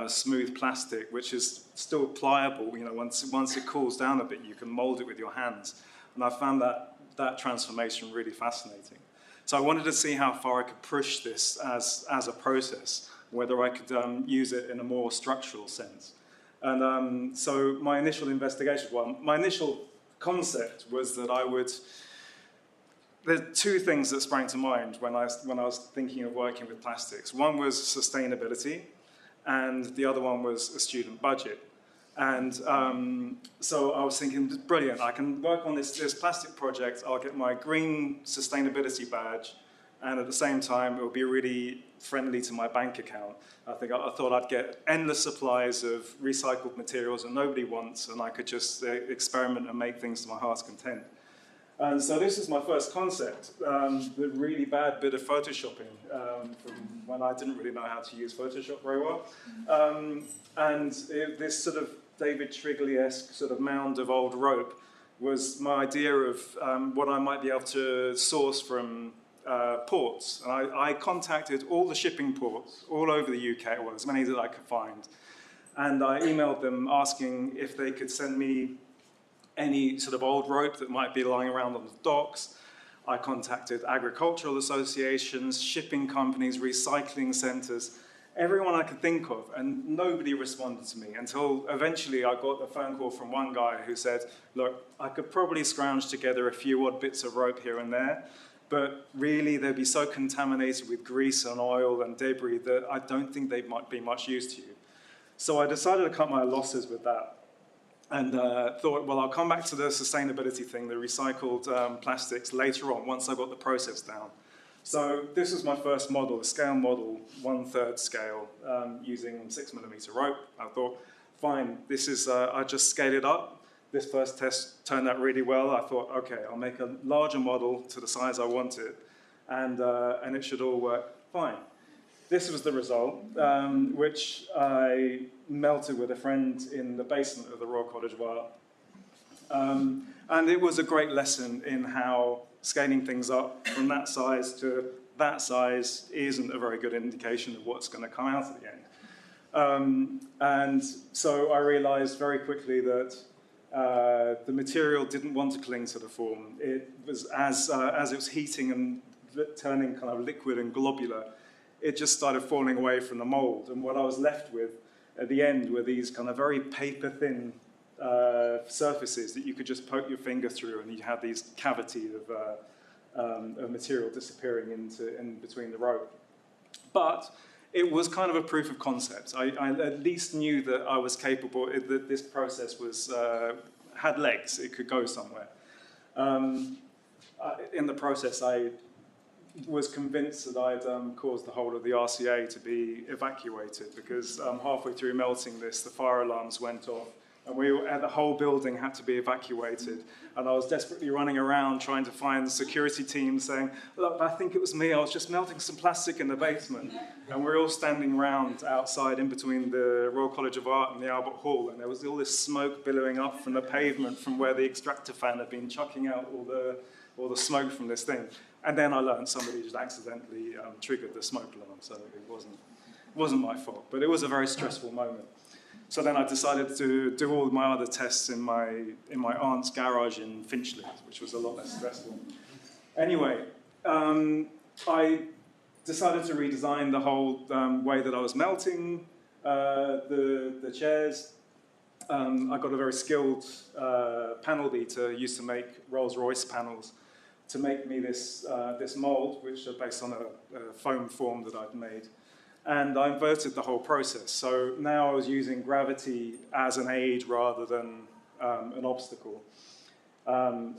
smooth plastic, which is still pliable. You know, once it cools down a bit, you can mold it with your hands. And I found that transformation really fascinating. So I wanted to see how far I could push this as a process, whether I could use it in a more structural sense. And so my initial investigation, my initial concept was that there are two things that sprang to mind when I was thinking of working with plastics. One was sustainability, and the other one was a student budget. And so I was thinking, brilliant, I can work on this plastic project, I'll get my green sustainability badge, and at the same time, it will be really friendly to my bank account. I thought I'd get endless supplies of recycled materials that nobody wants, and I could just experiment and make things to my heart's content. And so this is my first concept, the really bad bit of photoshopping from when I didn't really know how to use Photoshop very well. And this sort of David Trigley-esque sort of mound of old rope was my idea of what I might be able to source from ports. And I contacted all the shipping ports all over the UK, well, as many as I could find. And I emailed them asking if they could send me any sort of old rope that might be lying around on the docks. I contacted agricultural associations, shipping companies, recycling centres, everyone I could think of, and nobody responded to me until eventually I got a phone call from one guy who said, look, I could probably scrounge together a few odd bits of rope here and there, but really they'd be so contaminated with grease and oil and debris that I don't think they might be much use to you. So I decided to cut my losses with that. And thought, well, I'll come back to the sustainability thing, the recycled plastics, later on, once I got the process down. So this was my first model, a scale model, 1/3 scale, using 6mm rope. I thought, fine, this is, I just scaled it up. This first test turned out really well. I thought, okay, I'll make a larger model to the size I wanted, and it should all work fine. This was the result, which I melted with a friend in the basement of the Royal College of Art. And it was a great lesson in how scaling things up from that size to that size isn't a very good indication of what's going to come out at the end. And so I realized very quickly that the material didn't want to cling to the form. It was as it was heating and turning kind of liquid and globular, it just started falling away from the mold. And what I was left with at the end were these kind of very paper-thin surfaces that you could just poke your finger through, and you had these cavity of material disappearing in between the rope. But it was kind of a proof of concept. I at least knew that I was capable, that this process was, had legs, it could go somewhere. In the process, I was convinced that I'd caused the whole of the RCA to be evacuated, because halfway through melting this, the fire alarms went off, and the whole building had to be evacuated. And I was desperately running around trying to find the security team saying, look, I think it was me, I was just melting some plastic in the basement. And we're all standing around outside in between the Royal College of Art and the Albert Hall, and there was all this smoke billowing up from the pavement from where the extractor fan had been chucking out all the smoke from this thing. And then I learned somebody just accidentally triggered the smoke alarm, so it wasn't my fault. But it was a very stressful moment. So then I decided to do all my other tests in my aunt's garage in Finchley, which was a lot less stressful. Anyway, I decided to redesign the whole way that I was melting the chairs. I got a very skilled panel beater used to make Rolls-Royce panels to make me this mold, which are based on a foam form that I'd made. And I inverted the whole process. So now I was using gravity as an aid rather than an obstacle. And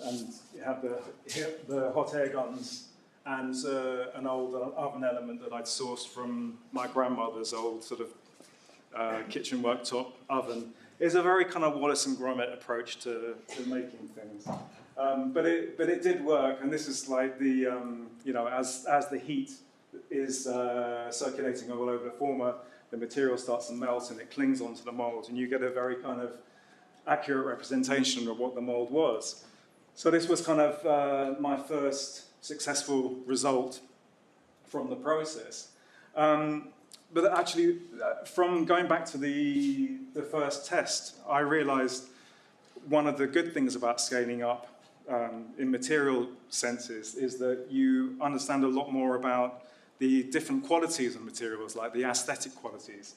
you have the hot air guns and an old oven element that I'd sourced from my grandmother's old sort of kitchen worktop oven. It's a very kind of Wallace and Gromit approach to making things. But it did work, and this is like the, as the heat is circulating all over the former, the material starts to melt and it clings onto the mold, and you get a very kind of accurate representation of what the mold was. So this was kind of my first successful result from the process. But actually, from going back to the first test, I realized one of the good things about scaling up in material senses is that you understand a lot more about the different qualities of materials, like the aesthetic qualities.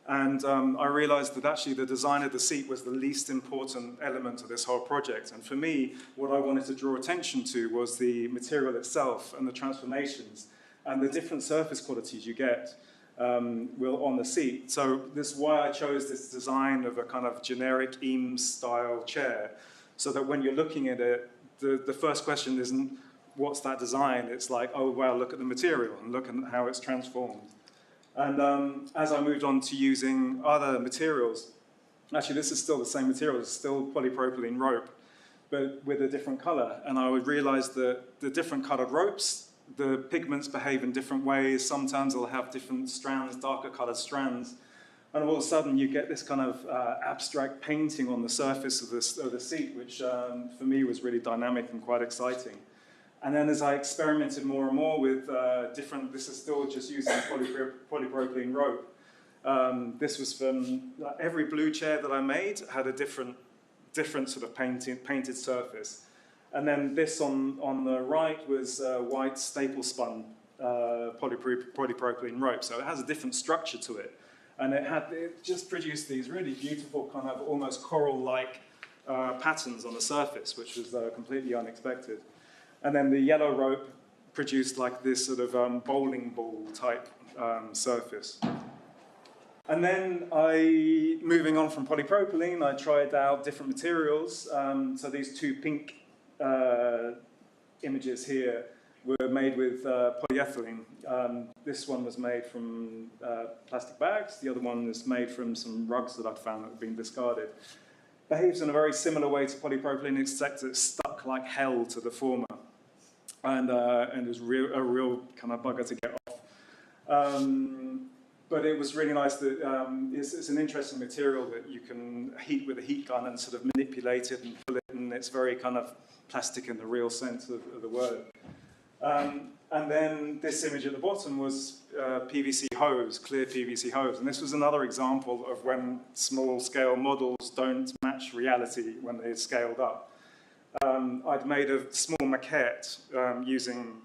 And I realized that actually the design of the seat was the least important element of this whole project. And for me, what I wanted to draw attention to was the material itself and the transformations and the different surface qualities you get on the seat. So this is why I chose this design of a kind of generic Eames-style chair, so that when you're looking at it, the first question isn't, what's that design? It's like, oh, wow, look at the material and look at how it's transformed. And as I moved on to using other materials, actually this is still the same material, it's still polypropylene rope, but with a different color. And I would realize that the different colored ropes, the pigments behave in different ways. Sometimes they'll have different strands, darker colored strands. And all of a sudden you get this kind of abstract painting on the surface of the seat, which for me was really dynamic and quite exciting. And then as I experimented more and more with this is still just using polypropylene rope. This was from every blue chair that I made had a different sort of painted surface. And then this on the right was white staple spun polypropylene rope. So it has a different structure to it. And it just produced these really beautiful kind of almost coral-like patterns on the surface, which was completely unexpected. And then the yellow rope produced like this sort of bowling ball type surface. And then moving on from polypropylene, I tried out different materials. So these two pink images here were made with polyethylene. This one was made from plastic bags. The other one is made from some rugs that I'd found that had been discarded. Behaves in a very similar way to polypropylene, except it's stuck like hell to the former. And it was a real kind of bugger to get off. But it was really nice that it's an interesting material that you can heat with a heat gun and sort of manipulate it and pull it, and it's very kind of plastic in the real sense of the word. And then this image at the bottom was PVC hose, clear PVC hose. And this was another example of when small-scale models don't match reality when they're scaled up. I'd made a small maquette using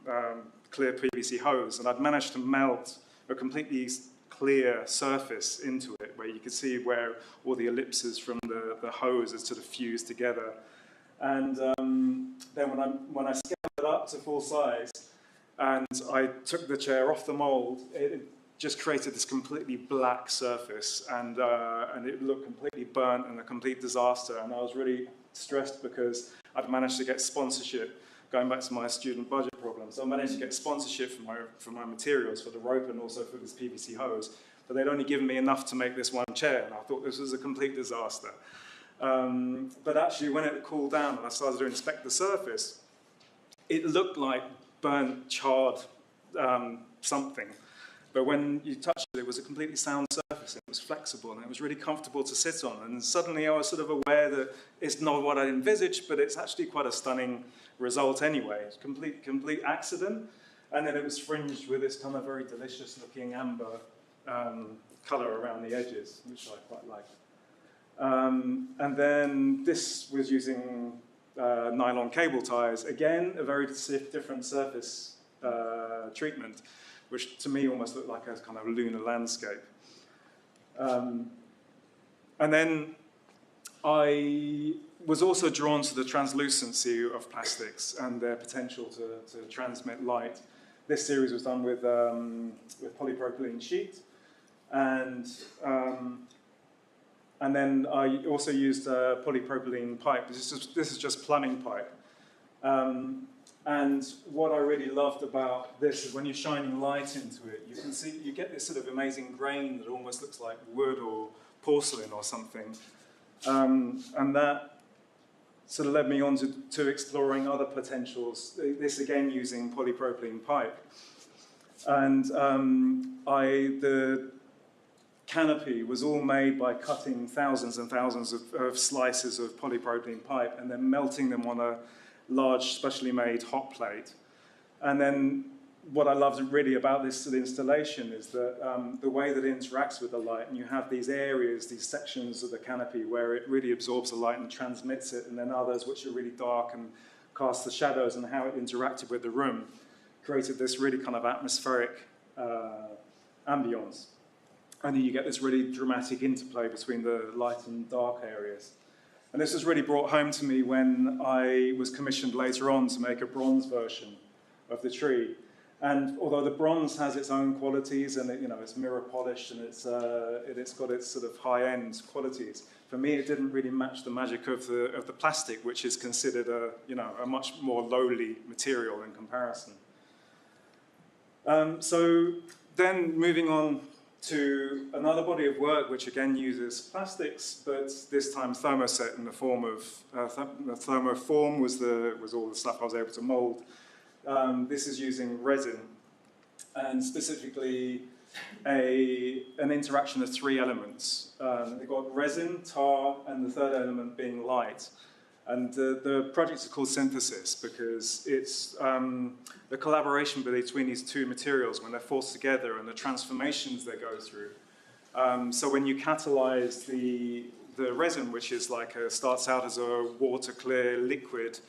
clear PVC hose, and I'd managed to melt a completely clear surface into it, where you could see where all the ellipses from the hose is sort of fused together. And then when I scaled it up to full size, and I took the chair off the mold, it just created this completely black surface, and it looked completely burnt and a complete disaster. And I was really stressed because I'd managed to get sponsorship, going back to my student budget problems. I managed to get sponsorship for my materials, for the rope and also for this PVC hose, but they'd only given me enough to make this one chair, and I thought this was a complete disaster. But actually, when it cooled down and I started to inspect the surface, it looked like burnt, charred something. But when you touched it, it was a completely sound surface. It was flexible, and it was really comfortable to sit on. And suddenly I was sort of aware that it's not what I envisaged, but it's actually quite a stunning result anyway. It's complete accident. And then it was fringed with this kind of very delicious-looking amber colour around the edges, which I quite liked. And then this was using nylon cable ties. Again, a very different surface treatment, which to me almost looked like a kind of lunar landscape. And then I was also drawn to the translucency of plastics and their potential to transmit light. This series was done with polypropylene sheet, and then I also used polypropylene pipe. This is just plumbing pipe. And what I really loved about this is when you're shining light into it, you get this sort of amazing grain that almost looks like wood or porcelain or something. And that sort of led me on to exploring other potentials, this again using polypropylene pipe. And the canopy was all made by cutting thousands and thousands of slices of polypropylene pipe and then melting them on a large, specially made hot plate. And then what I loved really about this installation is that the way that it interacts with the light, and you have these areas, these sections of the canopy where it really absorbs the light and transmits it, and then others which are really dark and cast the shadows, and how it interacted with the room created this really kind of atmospheric ambience. And then you get this really dramatic interplay between the light and dark areas. And this was really brought home to me when I was commissioned later on to make a bronze version of the tree. And although the bronze has its own qualities, and it's mirror polished, and it's got its sort of high-end qualities, for me it didn't really match the magic of the plastic, which is considered a much more lowly material in comparison. So then moving on to another body of work which again uses plastics, but this time thermoset in the form of the thermoform was all the stuff I was able to mould. This is using resin, and specifically an interaction of three elements. They've got resin, tar, and the third element being light. And the project is called Synthesis because it's the collaboration between these two materials when they're forced together and the transformations they go through. So when you catalyze the resin, which is like starts out as a water-clear liquid,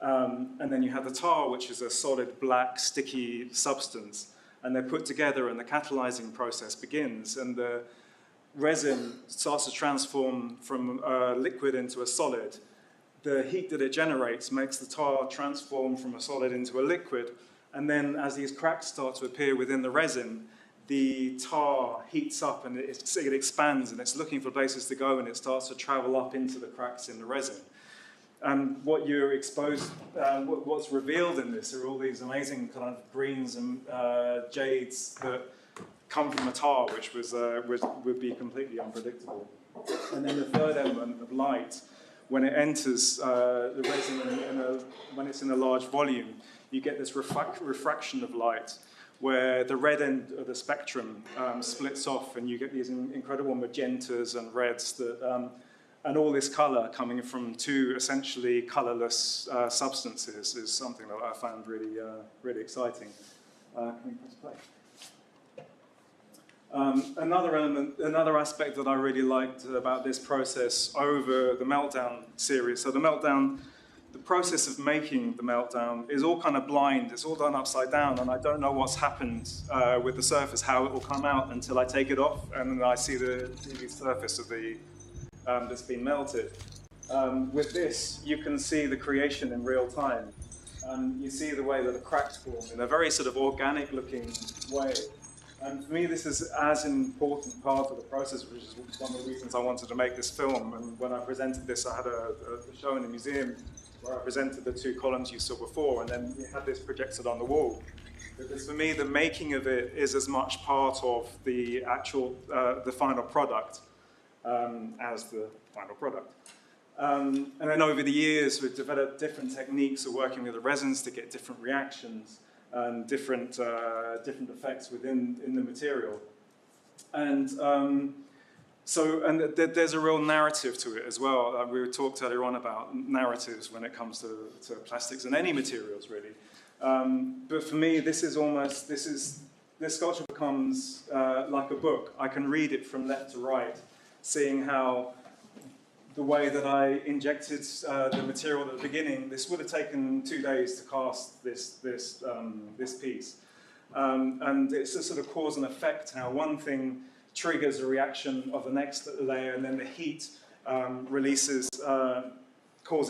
and then you have the tar, which is a solid black sticky substance, and they're put together and the catalyzing process begins, and the resin starts to transform from a liquid into a solid. The heat that it generates makes the tar transform from a solid into a liquid, and then as these cracks start to appear within the resin, the tar heats up and it expands and it's looking for places to go and it starts to travel up into the cracks in the resin. And what you're exposed, what's revealed in this are all these amazing kind of greens and jades that come from the tar, which would be completely unpredictable. And then the third element of light, when it enters the resin when it's in a large volume, you get this refraction of light, where the red end of the spectrum splits off and you get these incredible magentas and reds that, and all this colour coming from two essentially colourless substances is something that I found really, really exciting. Can we press play? Another aspect that I really liked about this process over the Meltdown series, so the process of making the Meltdown is all kind of blind, it's all done upside down, and I don't know what's happened with the surface, how it will come out until I take it off, and then I see the surface of that's been melted. With this, you can see the creation in real time. You see the way that the cracks form in a very sort of organic looking way. And for me, this is as an important part of the process, which is one of the reasons I wanted to make this film. And when I presented this, I had a show in the museum where I presented the two columns you saw before, and then we had this projected on the wall. Because for me, the making of it is as much part of the actual, the final product as the final product. And then over the years, we've developed different techniques of working with the resins to get different reactions and different effects in the material. And there's a real narrative to it as well. We talked earlier on about narratives when it comes to plastics and any materials, really. But for me, this sculpture becomes like a book. I can read it from left to right, seeing how the way that I injected the material at the beginning, this would have taken 2 days to cast this piece. And it's a sort of cause and effect, how one thing triggers a reaction of the next layer, and then the heat causes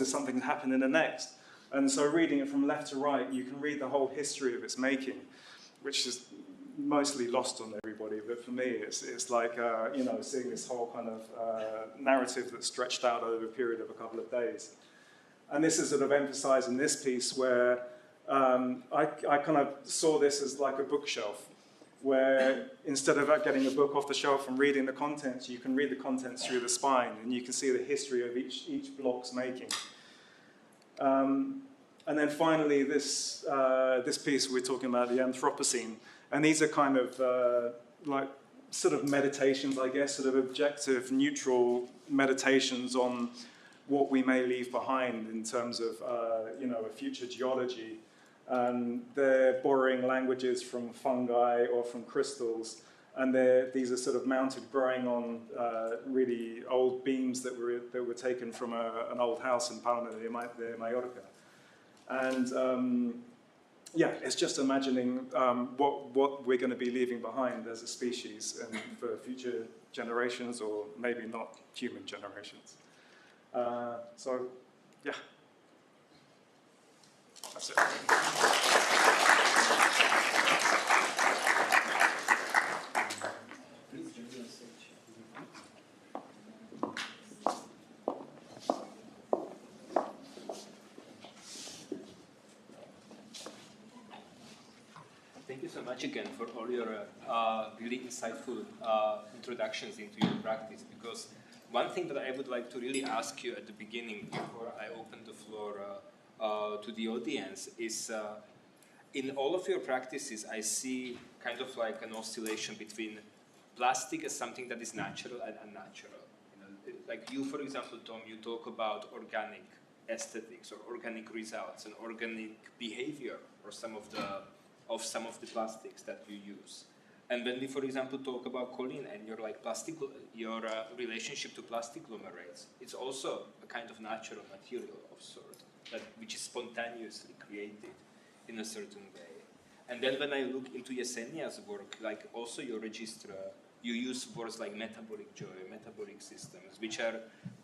something to happen in the next. And so reading it from left to right, you can read the whole history of its making, which is mostly lost on everybody, but for me it's like seeing this whole kind of narrative that's stretched out over a period of a couple of days. And this is sort of emphasized in this piece where I kind of saw this as like a bookshelf, where instead of getting a book off the shelf and reading the contents, you can read the contents through the spine, and you can see the history of each block's making. And then finally, this piece we're talking about, the Anthropocene. And these are kind of like sort of meditations, I guess, sort of objective, neutral meditations on what we may leave behind in terms of, a future geology. They're borrowing languages from fungi or from crystals, and these are sort of growing on really old beams that were taken from an old house in Palma de Mallorca. And it's just imagining what we're going to be leaving behind as a species and for future generations, or maybe not human generations. That's it. Thank you so much again for all your really insightful introductions into your practice, because one thing that I would like to really ask you at the beginning before I open the floor to the audience is in all of your practices I see kind of like an oscillation between plastic as something that is natural and unnatural. You know, like you, for example, Tom, you talk about organic aesthetics or organic results and organic behavior or some of the plastics that you use. And when we, for example, talk about Coline and your your relationship to plastic glomerates, it's also a kind of natural material of sort, which is spontaneously created in a certain way. And then when I look into Yesenia's work, like also your register, you use words like metabolic joy, metabolic systems, which are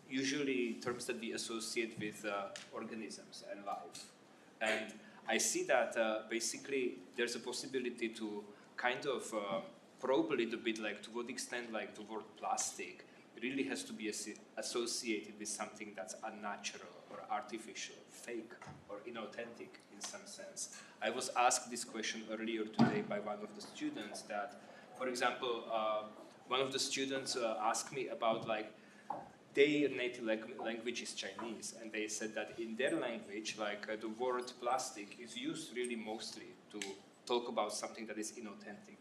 usually terms that we associate with organisms and life. And I see that basically there's a possibility to kind of probe a little bit, like to what extent like the word plastic really has to be associated with something that's unnatural or artificial, fake or inauthentic in some sense. I was asked this question earlier today by one of the students that, for example, one of the students asked me about like their native language is Chinese, and they said that in their language, like the word plastic is used really mostly to talk about something that is inauthentic,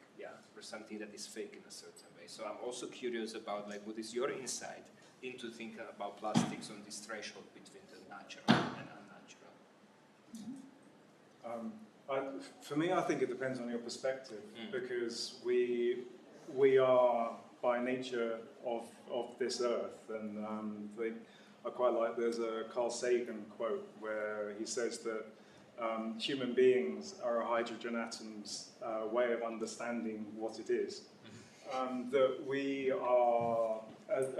or something that is fake in a certain way. So I'm also curious about like what is your insight into thinking about plastics on this threshold between the natural and unnatural. For me, I think it depends on your perspective, because we are by nature of this earth, and I quite like, there's a Carl Sagan quote where he says that human beings are a hydrogen atom's way of understanding what it is. That we are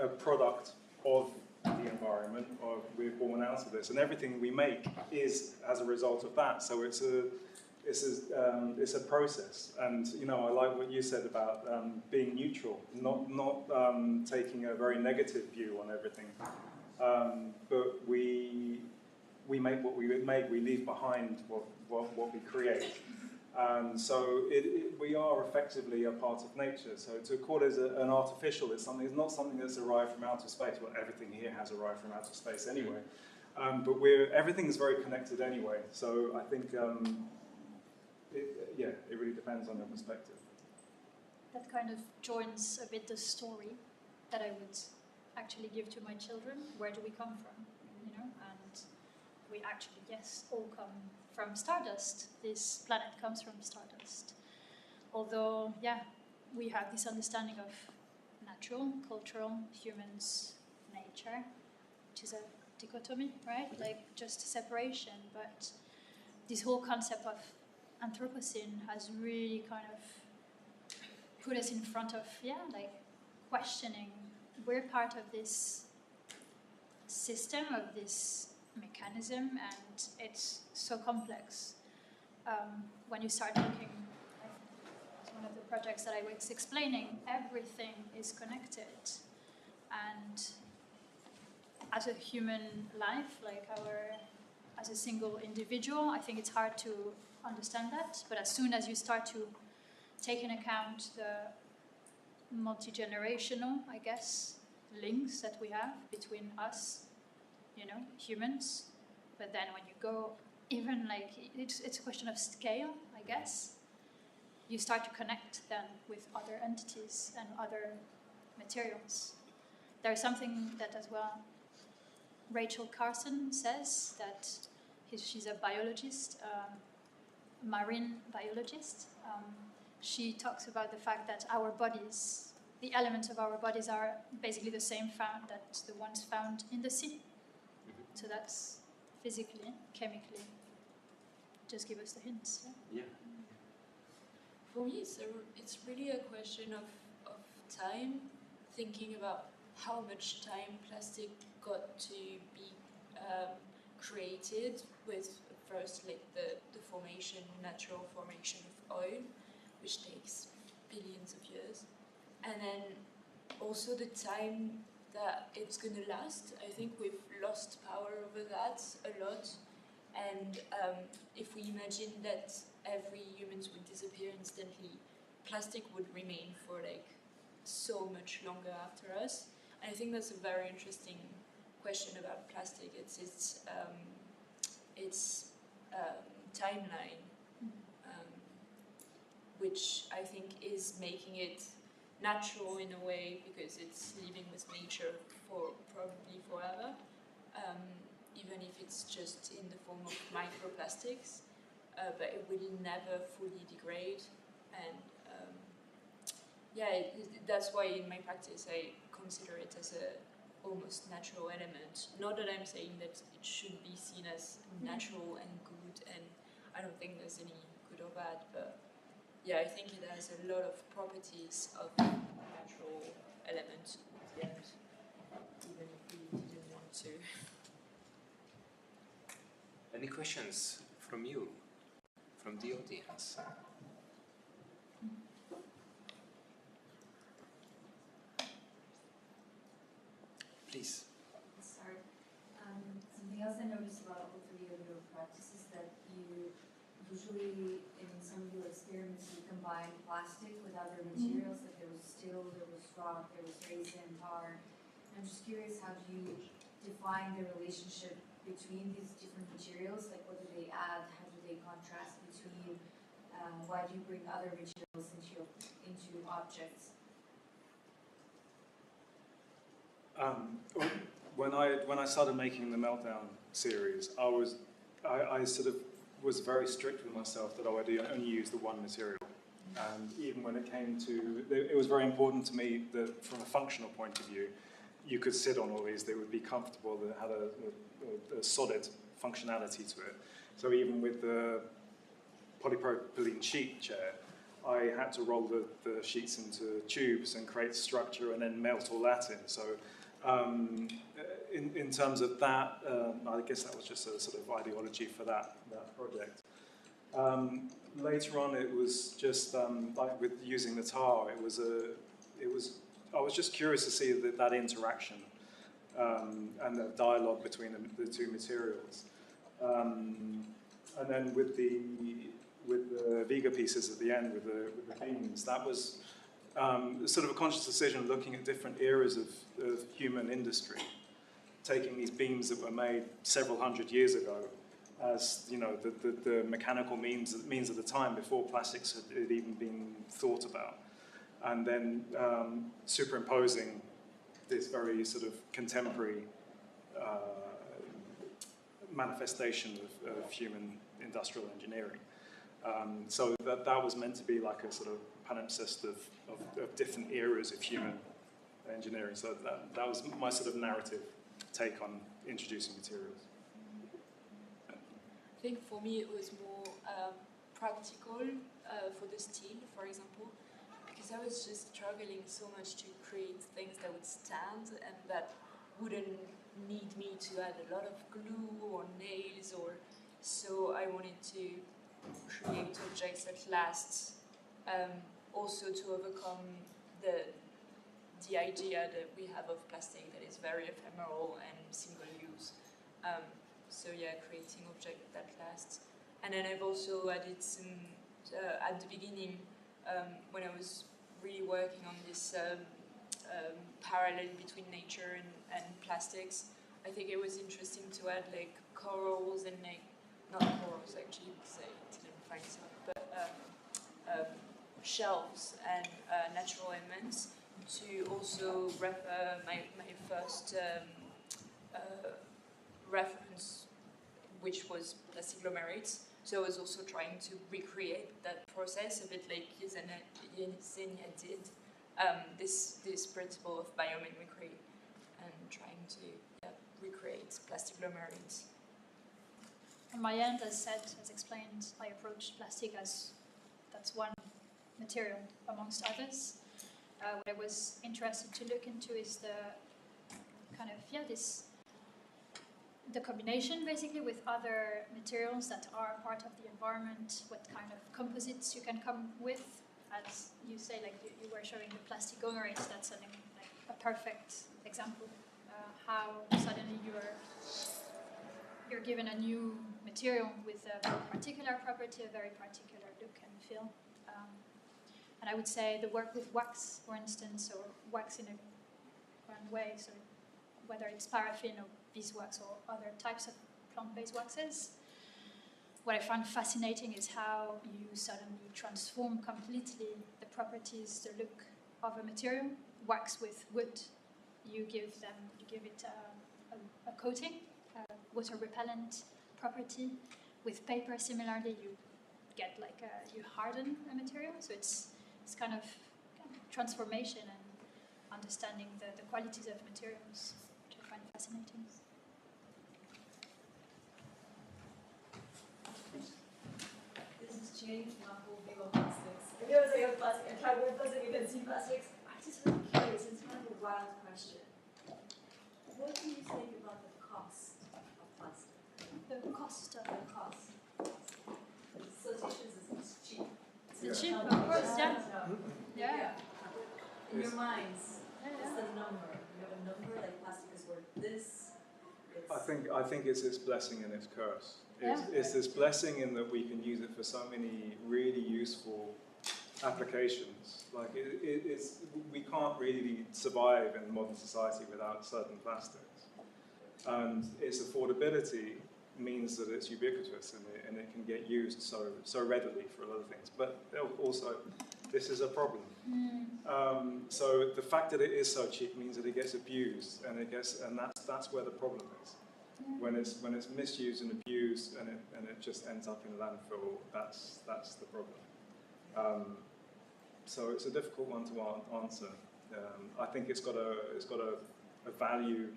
a product of the environment, or we're born out of this, and everything we make is as a result of that. So it's a process, and you know, I like what you said about being neutral, not taking a very negative view on everything, but we make what we make, we leave behind what we create. And so we are effectively a part of nature. So to call it an artificial it's not something that's arrived from outer space. Well, everything here has arrived from outer space anyway. But everything is very connected anyway. So I think, it really depends on your perspective. That kind of joins a bit the story that I would actually give to my children. Where do we come from? You know, and we actually, yes, all come from stardust. This planet comes from stardust. Although, we have this understanding of natural, cultural, humans, nature, which is a dichotomy, right? Like just a separation. But this whole concept of Anthropocene has really kind of put us in front of, like questioning. We're part of this system, of this mechanism, and it's so complex. When you start looking, it's one of the projects that I was explaining, everything is connected. And as a human life, like as a single individual, I think it's hard to understand that. But as soon as you start to take into account the multi-generational, I guess, links that we have between us, humans, but then when you go even like, it's a question of scale, I guess, you start to connect then with other entities and other materials. There's something that as well Rachel Carson says, that she's a biologist, marine biologist. She talks about the fact that our bodies, the elements of our bodies are basically the same that the ones found in the sea. So that's physically, chemically. Just give us the hints. Yeah. For me, it's really a question of time, thinking about how much time plastic got to be created with first like the formation, natural formation of oil, which takes billions of years, and then also the time that it's going to last. I think we've lost power over that a lot, and if we imagine that every humans would disappear instantly, plastic would remain for like so much longer after us. And I think that's a very interesting question about plastic. It's timeline, which I think is making it natural in a way because it's living with nature for probably forever, even if it's just in the form of microplastics, but it will never fully degrade. And that's why in my practice I consider it as a almost natural element. Not that I'm saying that it should be seen as natural and good, and I don't think there's any good or bad, but yeah, I think it has a lot of properties of natural element at the end, even if we didn't want to. Any questions from you, from the audience? Please. Sorry. Something else I noticed about all three of your practices that you usually, in some of your experiments, you combine plastic with other materials. Like there was steel, there was rock, there was resin, tar. I'm just curious, how do you define the relationship between these different materials? Like what do they add? How do they contrast between? Why do you bring other materials into objects? When I started making the Meltdown series, I sort of was very strict with myself that I would only use the one material. And even when it came to, it was very important to me that from a functional point of view, you could sit on all these, they would be comfortable, they had a solid functionality to it. So even with the polypropylene sheet chair, I had to roll the sheets into tubes and create structure and then melt all that in. So in terms of that, I guess that was just a sort of ideology for that project. Later on, it was just like with using the tar. I was just curious to see that interaction and the dialogue between the two materials. And then with the Vega pieces at the end, with the beams, that was sort of a conscious decision looking at different eras of human industry, taking these beams that were made several hundred years ago as, you know, the mechanical means of the time before plastics had even been thought about, and then superimposing this very sort of contemporary manifestation of human industrial engineering. So that was meant to be like a sort of palimpsest of different eras of human engineering. So that was my sort of narrative take on introducing materials. I think for me it was more practical for the steel, for example, because I was just struggling so much to create things that would stand and that wouldn't need me to add a lot of glue or nails, so I wanted to create objects that last, also to overcome the idea that we have of plastic that is very ephemeral and single use. So yeah, creating objects that last. And then I've also added some, at the beginning, when I was really working on this parallel between nature and plastics, I think it was interesting to add like corals and like, not corals actually, because I didn't find some, but shells and natural elements to also refer my first reference, which was plastic agglomerates. So I was also trying to recreate that process a bit like Yesenia did, this principle of biomimicry, and trying to recreate plastic agglomerates. On my end, as explained, I approached plastic as that's one material amongst others. What I was interested to look into is the kind of, the combination basically with other materials that are part of the environment, what kind of composites you can come with. As you say, like you were showing the plastic agglomerates, that's a perfect example. How suddenly you're given a new material with a very particular property, a very particular look and feel. And I would say the work with wax, for instance, or wax in a one way, so whether it's paraffin or beeswax or other types of plant-based waxes, what I find fascinating is how you suddenly transform completely the properties, the look of a material. Wax with wood, you give it a coating, a water repellent property. With paper, similarly, you get you harden a material. So it's kind of transformation and understanding the qualities of materials, which I find fascinating. This is changed my whole view of plastics. If you ever say of plastic and try to wear plastic, you can see plastics. I'm just really curious, it's kind of a wild question. What do you think about the cost of plastic? The cost of The cost. Associations is cheap. It's cheap, of course, yeah. Yeah. In your minds, what's the number? You have a number, like plastic is worth this? I think it's its blessing and its curse. Yeah. It's this blessing in that we can use it for so many really useful applications. Like we can't really survive in modern society without certain plastics. And its affordability means that it's ubiquitous and it can get used so readily for a lot of things. But also, this is a problem. So the fact that it is so cheap means that it gets abused, and that's where the problem is. When it's misused and abused, and it just ends up in a landfill, that's the problem. So it's a difficult one to answer. I think it's got a value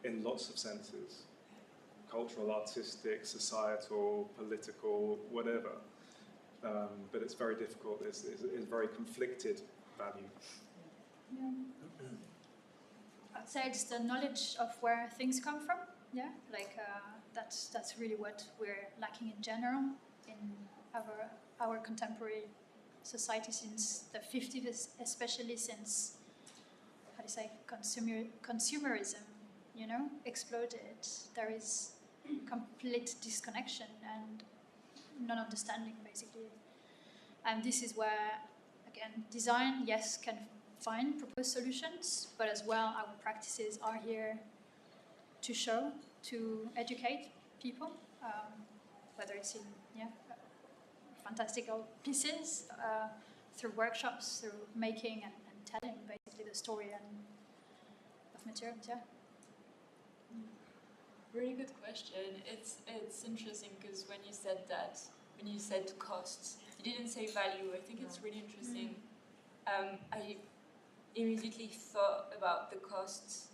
in lots of senses: cultural, artistic, societal, political, whatever. But it's very difficult. It's very conflicted value. Yeah. I'd say it's the knowledge of where things come from. Yeah, that's really what we're lacking in general in our contemporary society since the 50s, especially since consumerism, exploded. There is complete disconnection and non-understanding, basically. And this is where, again, design, yes, can find proposed solutions, but as well, our practices are here to show, to educate people, whether it's in fantastical pieces, through workshops, through making and telling, basically, the story of materials, yeah. Really good question. It's interesting because when you said costs, you didn't say value. I think it's really interesting. I immediately thought about the costs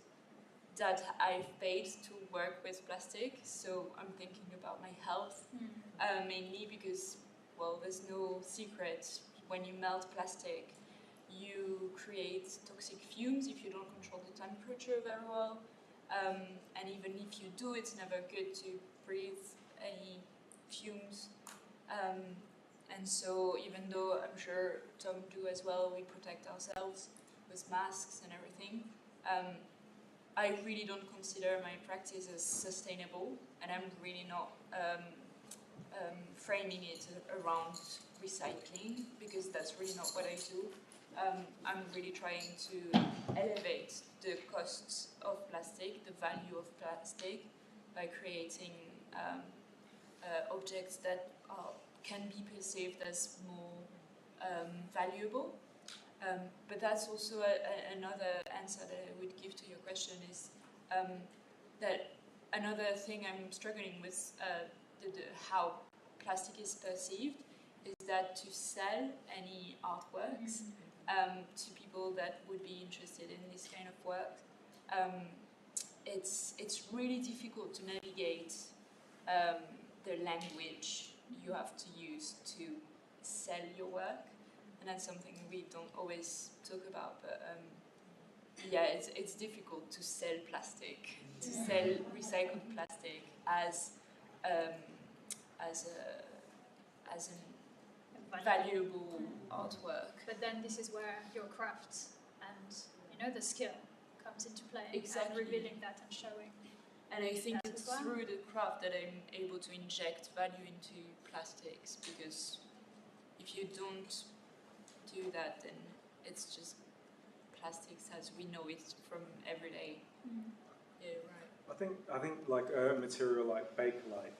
that I've paid to work with plastic. So I'm thinking about my health, mainly because, well, there's no secret. When you melt plastic, you create toxic fumes if you don't control the temperature very well. And even if you do, it's never good to breathe any fumes. And so even though I'm sure Tom do as well, we protect ourselves with masks and everything, I really don't consider my practice as sustainable, and I'm really not framing it around recycling, because that's really not what I do. I'm really trying to elevate the costs of plastic, the value of plastic, by creating objects that can be perceived as more valuable. But that's also another answer that I would give to your question is that another thing I'm struggling with, how plastic is perceived, is that to sell any artworks to people that would be interested in this kind of work, it's really difficult to navigate the language you have to use to sell your work, and that's something we don't always talk about. But it's difficult to sell plastic, to sell recycled plastic as an valuable artwork. But then this is where your craft and the skill comes into play. Exactly. And revealing that and showing. And I think that it's as well. through the craft that I'm able to inject value into plastics, because if you don't do that, then it's just plastics as we know it from every day. Yeah, right. I think like a material like Bakelite,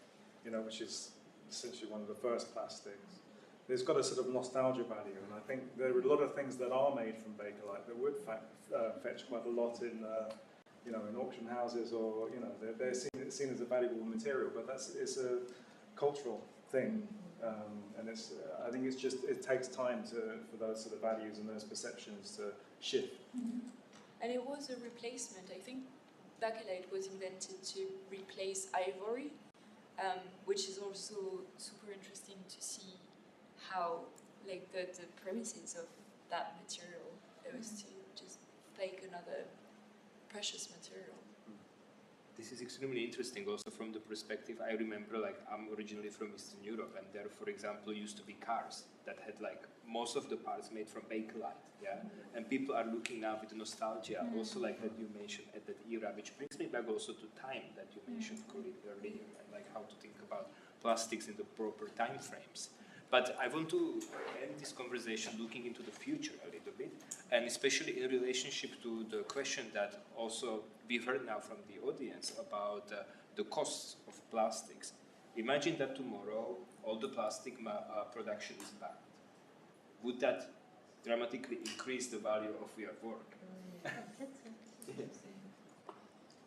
which is essentially one of the first plastics. It's got a sort of nostalgia value, and I think there are a lot of things that are made from Bakelite that would fetch quite a lot in, you know, in auction houses, or you know, they're seen as a valuable material. But it's a cultural thing, and I think it takes time for those sort of values and those perceptions to shift. And it was a replacement. I think Bakelite was invented to replace ivory, which is also super interesting to see how, like, the premises of that material, it was to just make another precious material. This is extremely interesting also from the perspective, I remember, like, I'm originally from Eastern Europe, and there, for example, used to be cars that had, like, most of the parts made from Bakelite, yeah? And people are looking now with nostalgia, also like that you mentioned at that era, which brings me back also to time that you mentioned, Coline, earlier, and like how to think about plastics in the proper time frames. But I want to end this conversation looking into the future a little bit, and especially in relationship to the question that also we heard now from the audience about the costs of plastics. Imagine that tomorrow all the plastic production is banned. Would that dramatically increase the value of your work?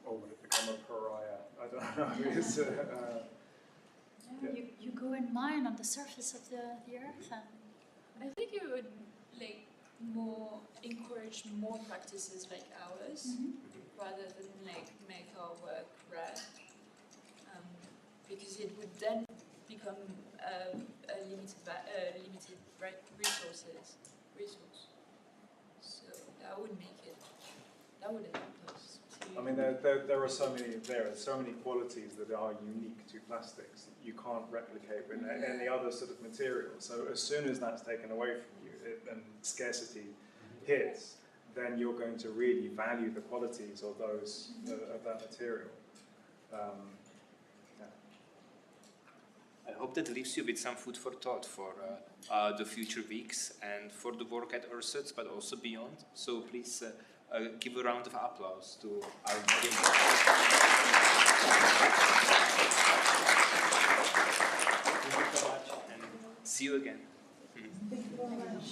Or would it become a pariah? I don't know. You go and mine on the surface of the earth. I think it would, like, more encourage more practices like ours, rather than like make our work rare, because it would then become a limited resource. So that would help us. I mean, there are so many qualities that are unique to plastics that you can't replicate with any other sort of material. So as soon as that's taken away from you and scarcity hits, then you're going to really value the qualities of those of that material. I hope that leaves you with some food for thought for the future weeks and for the work at Earthsets, but also beyond. So please give a round of applause to our team. Thank you so much, and see you again. Thank you very much.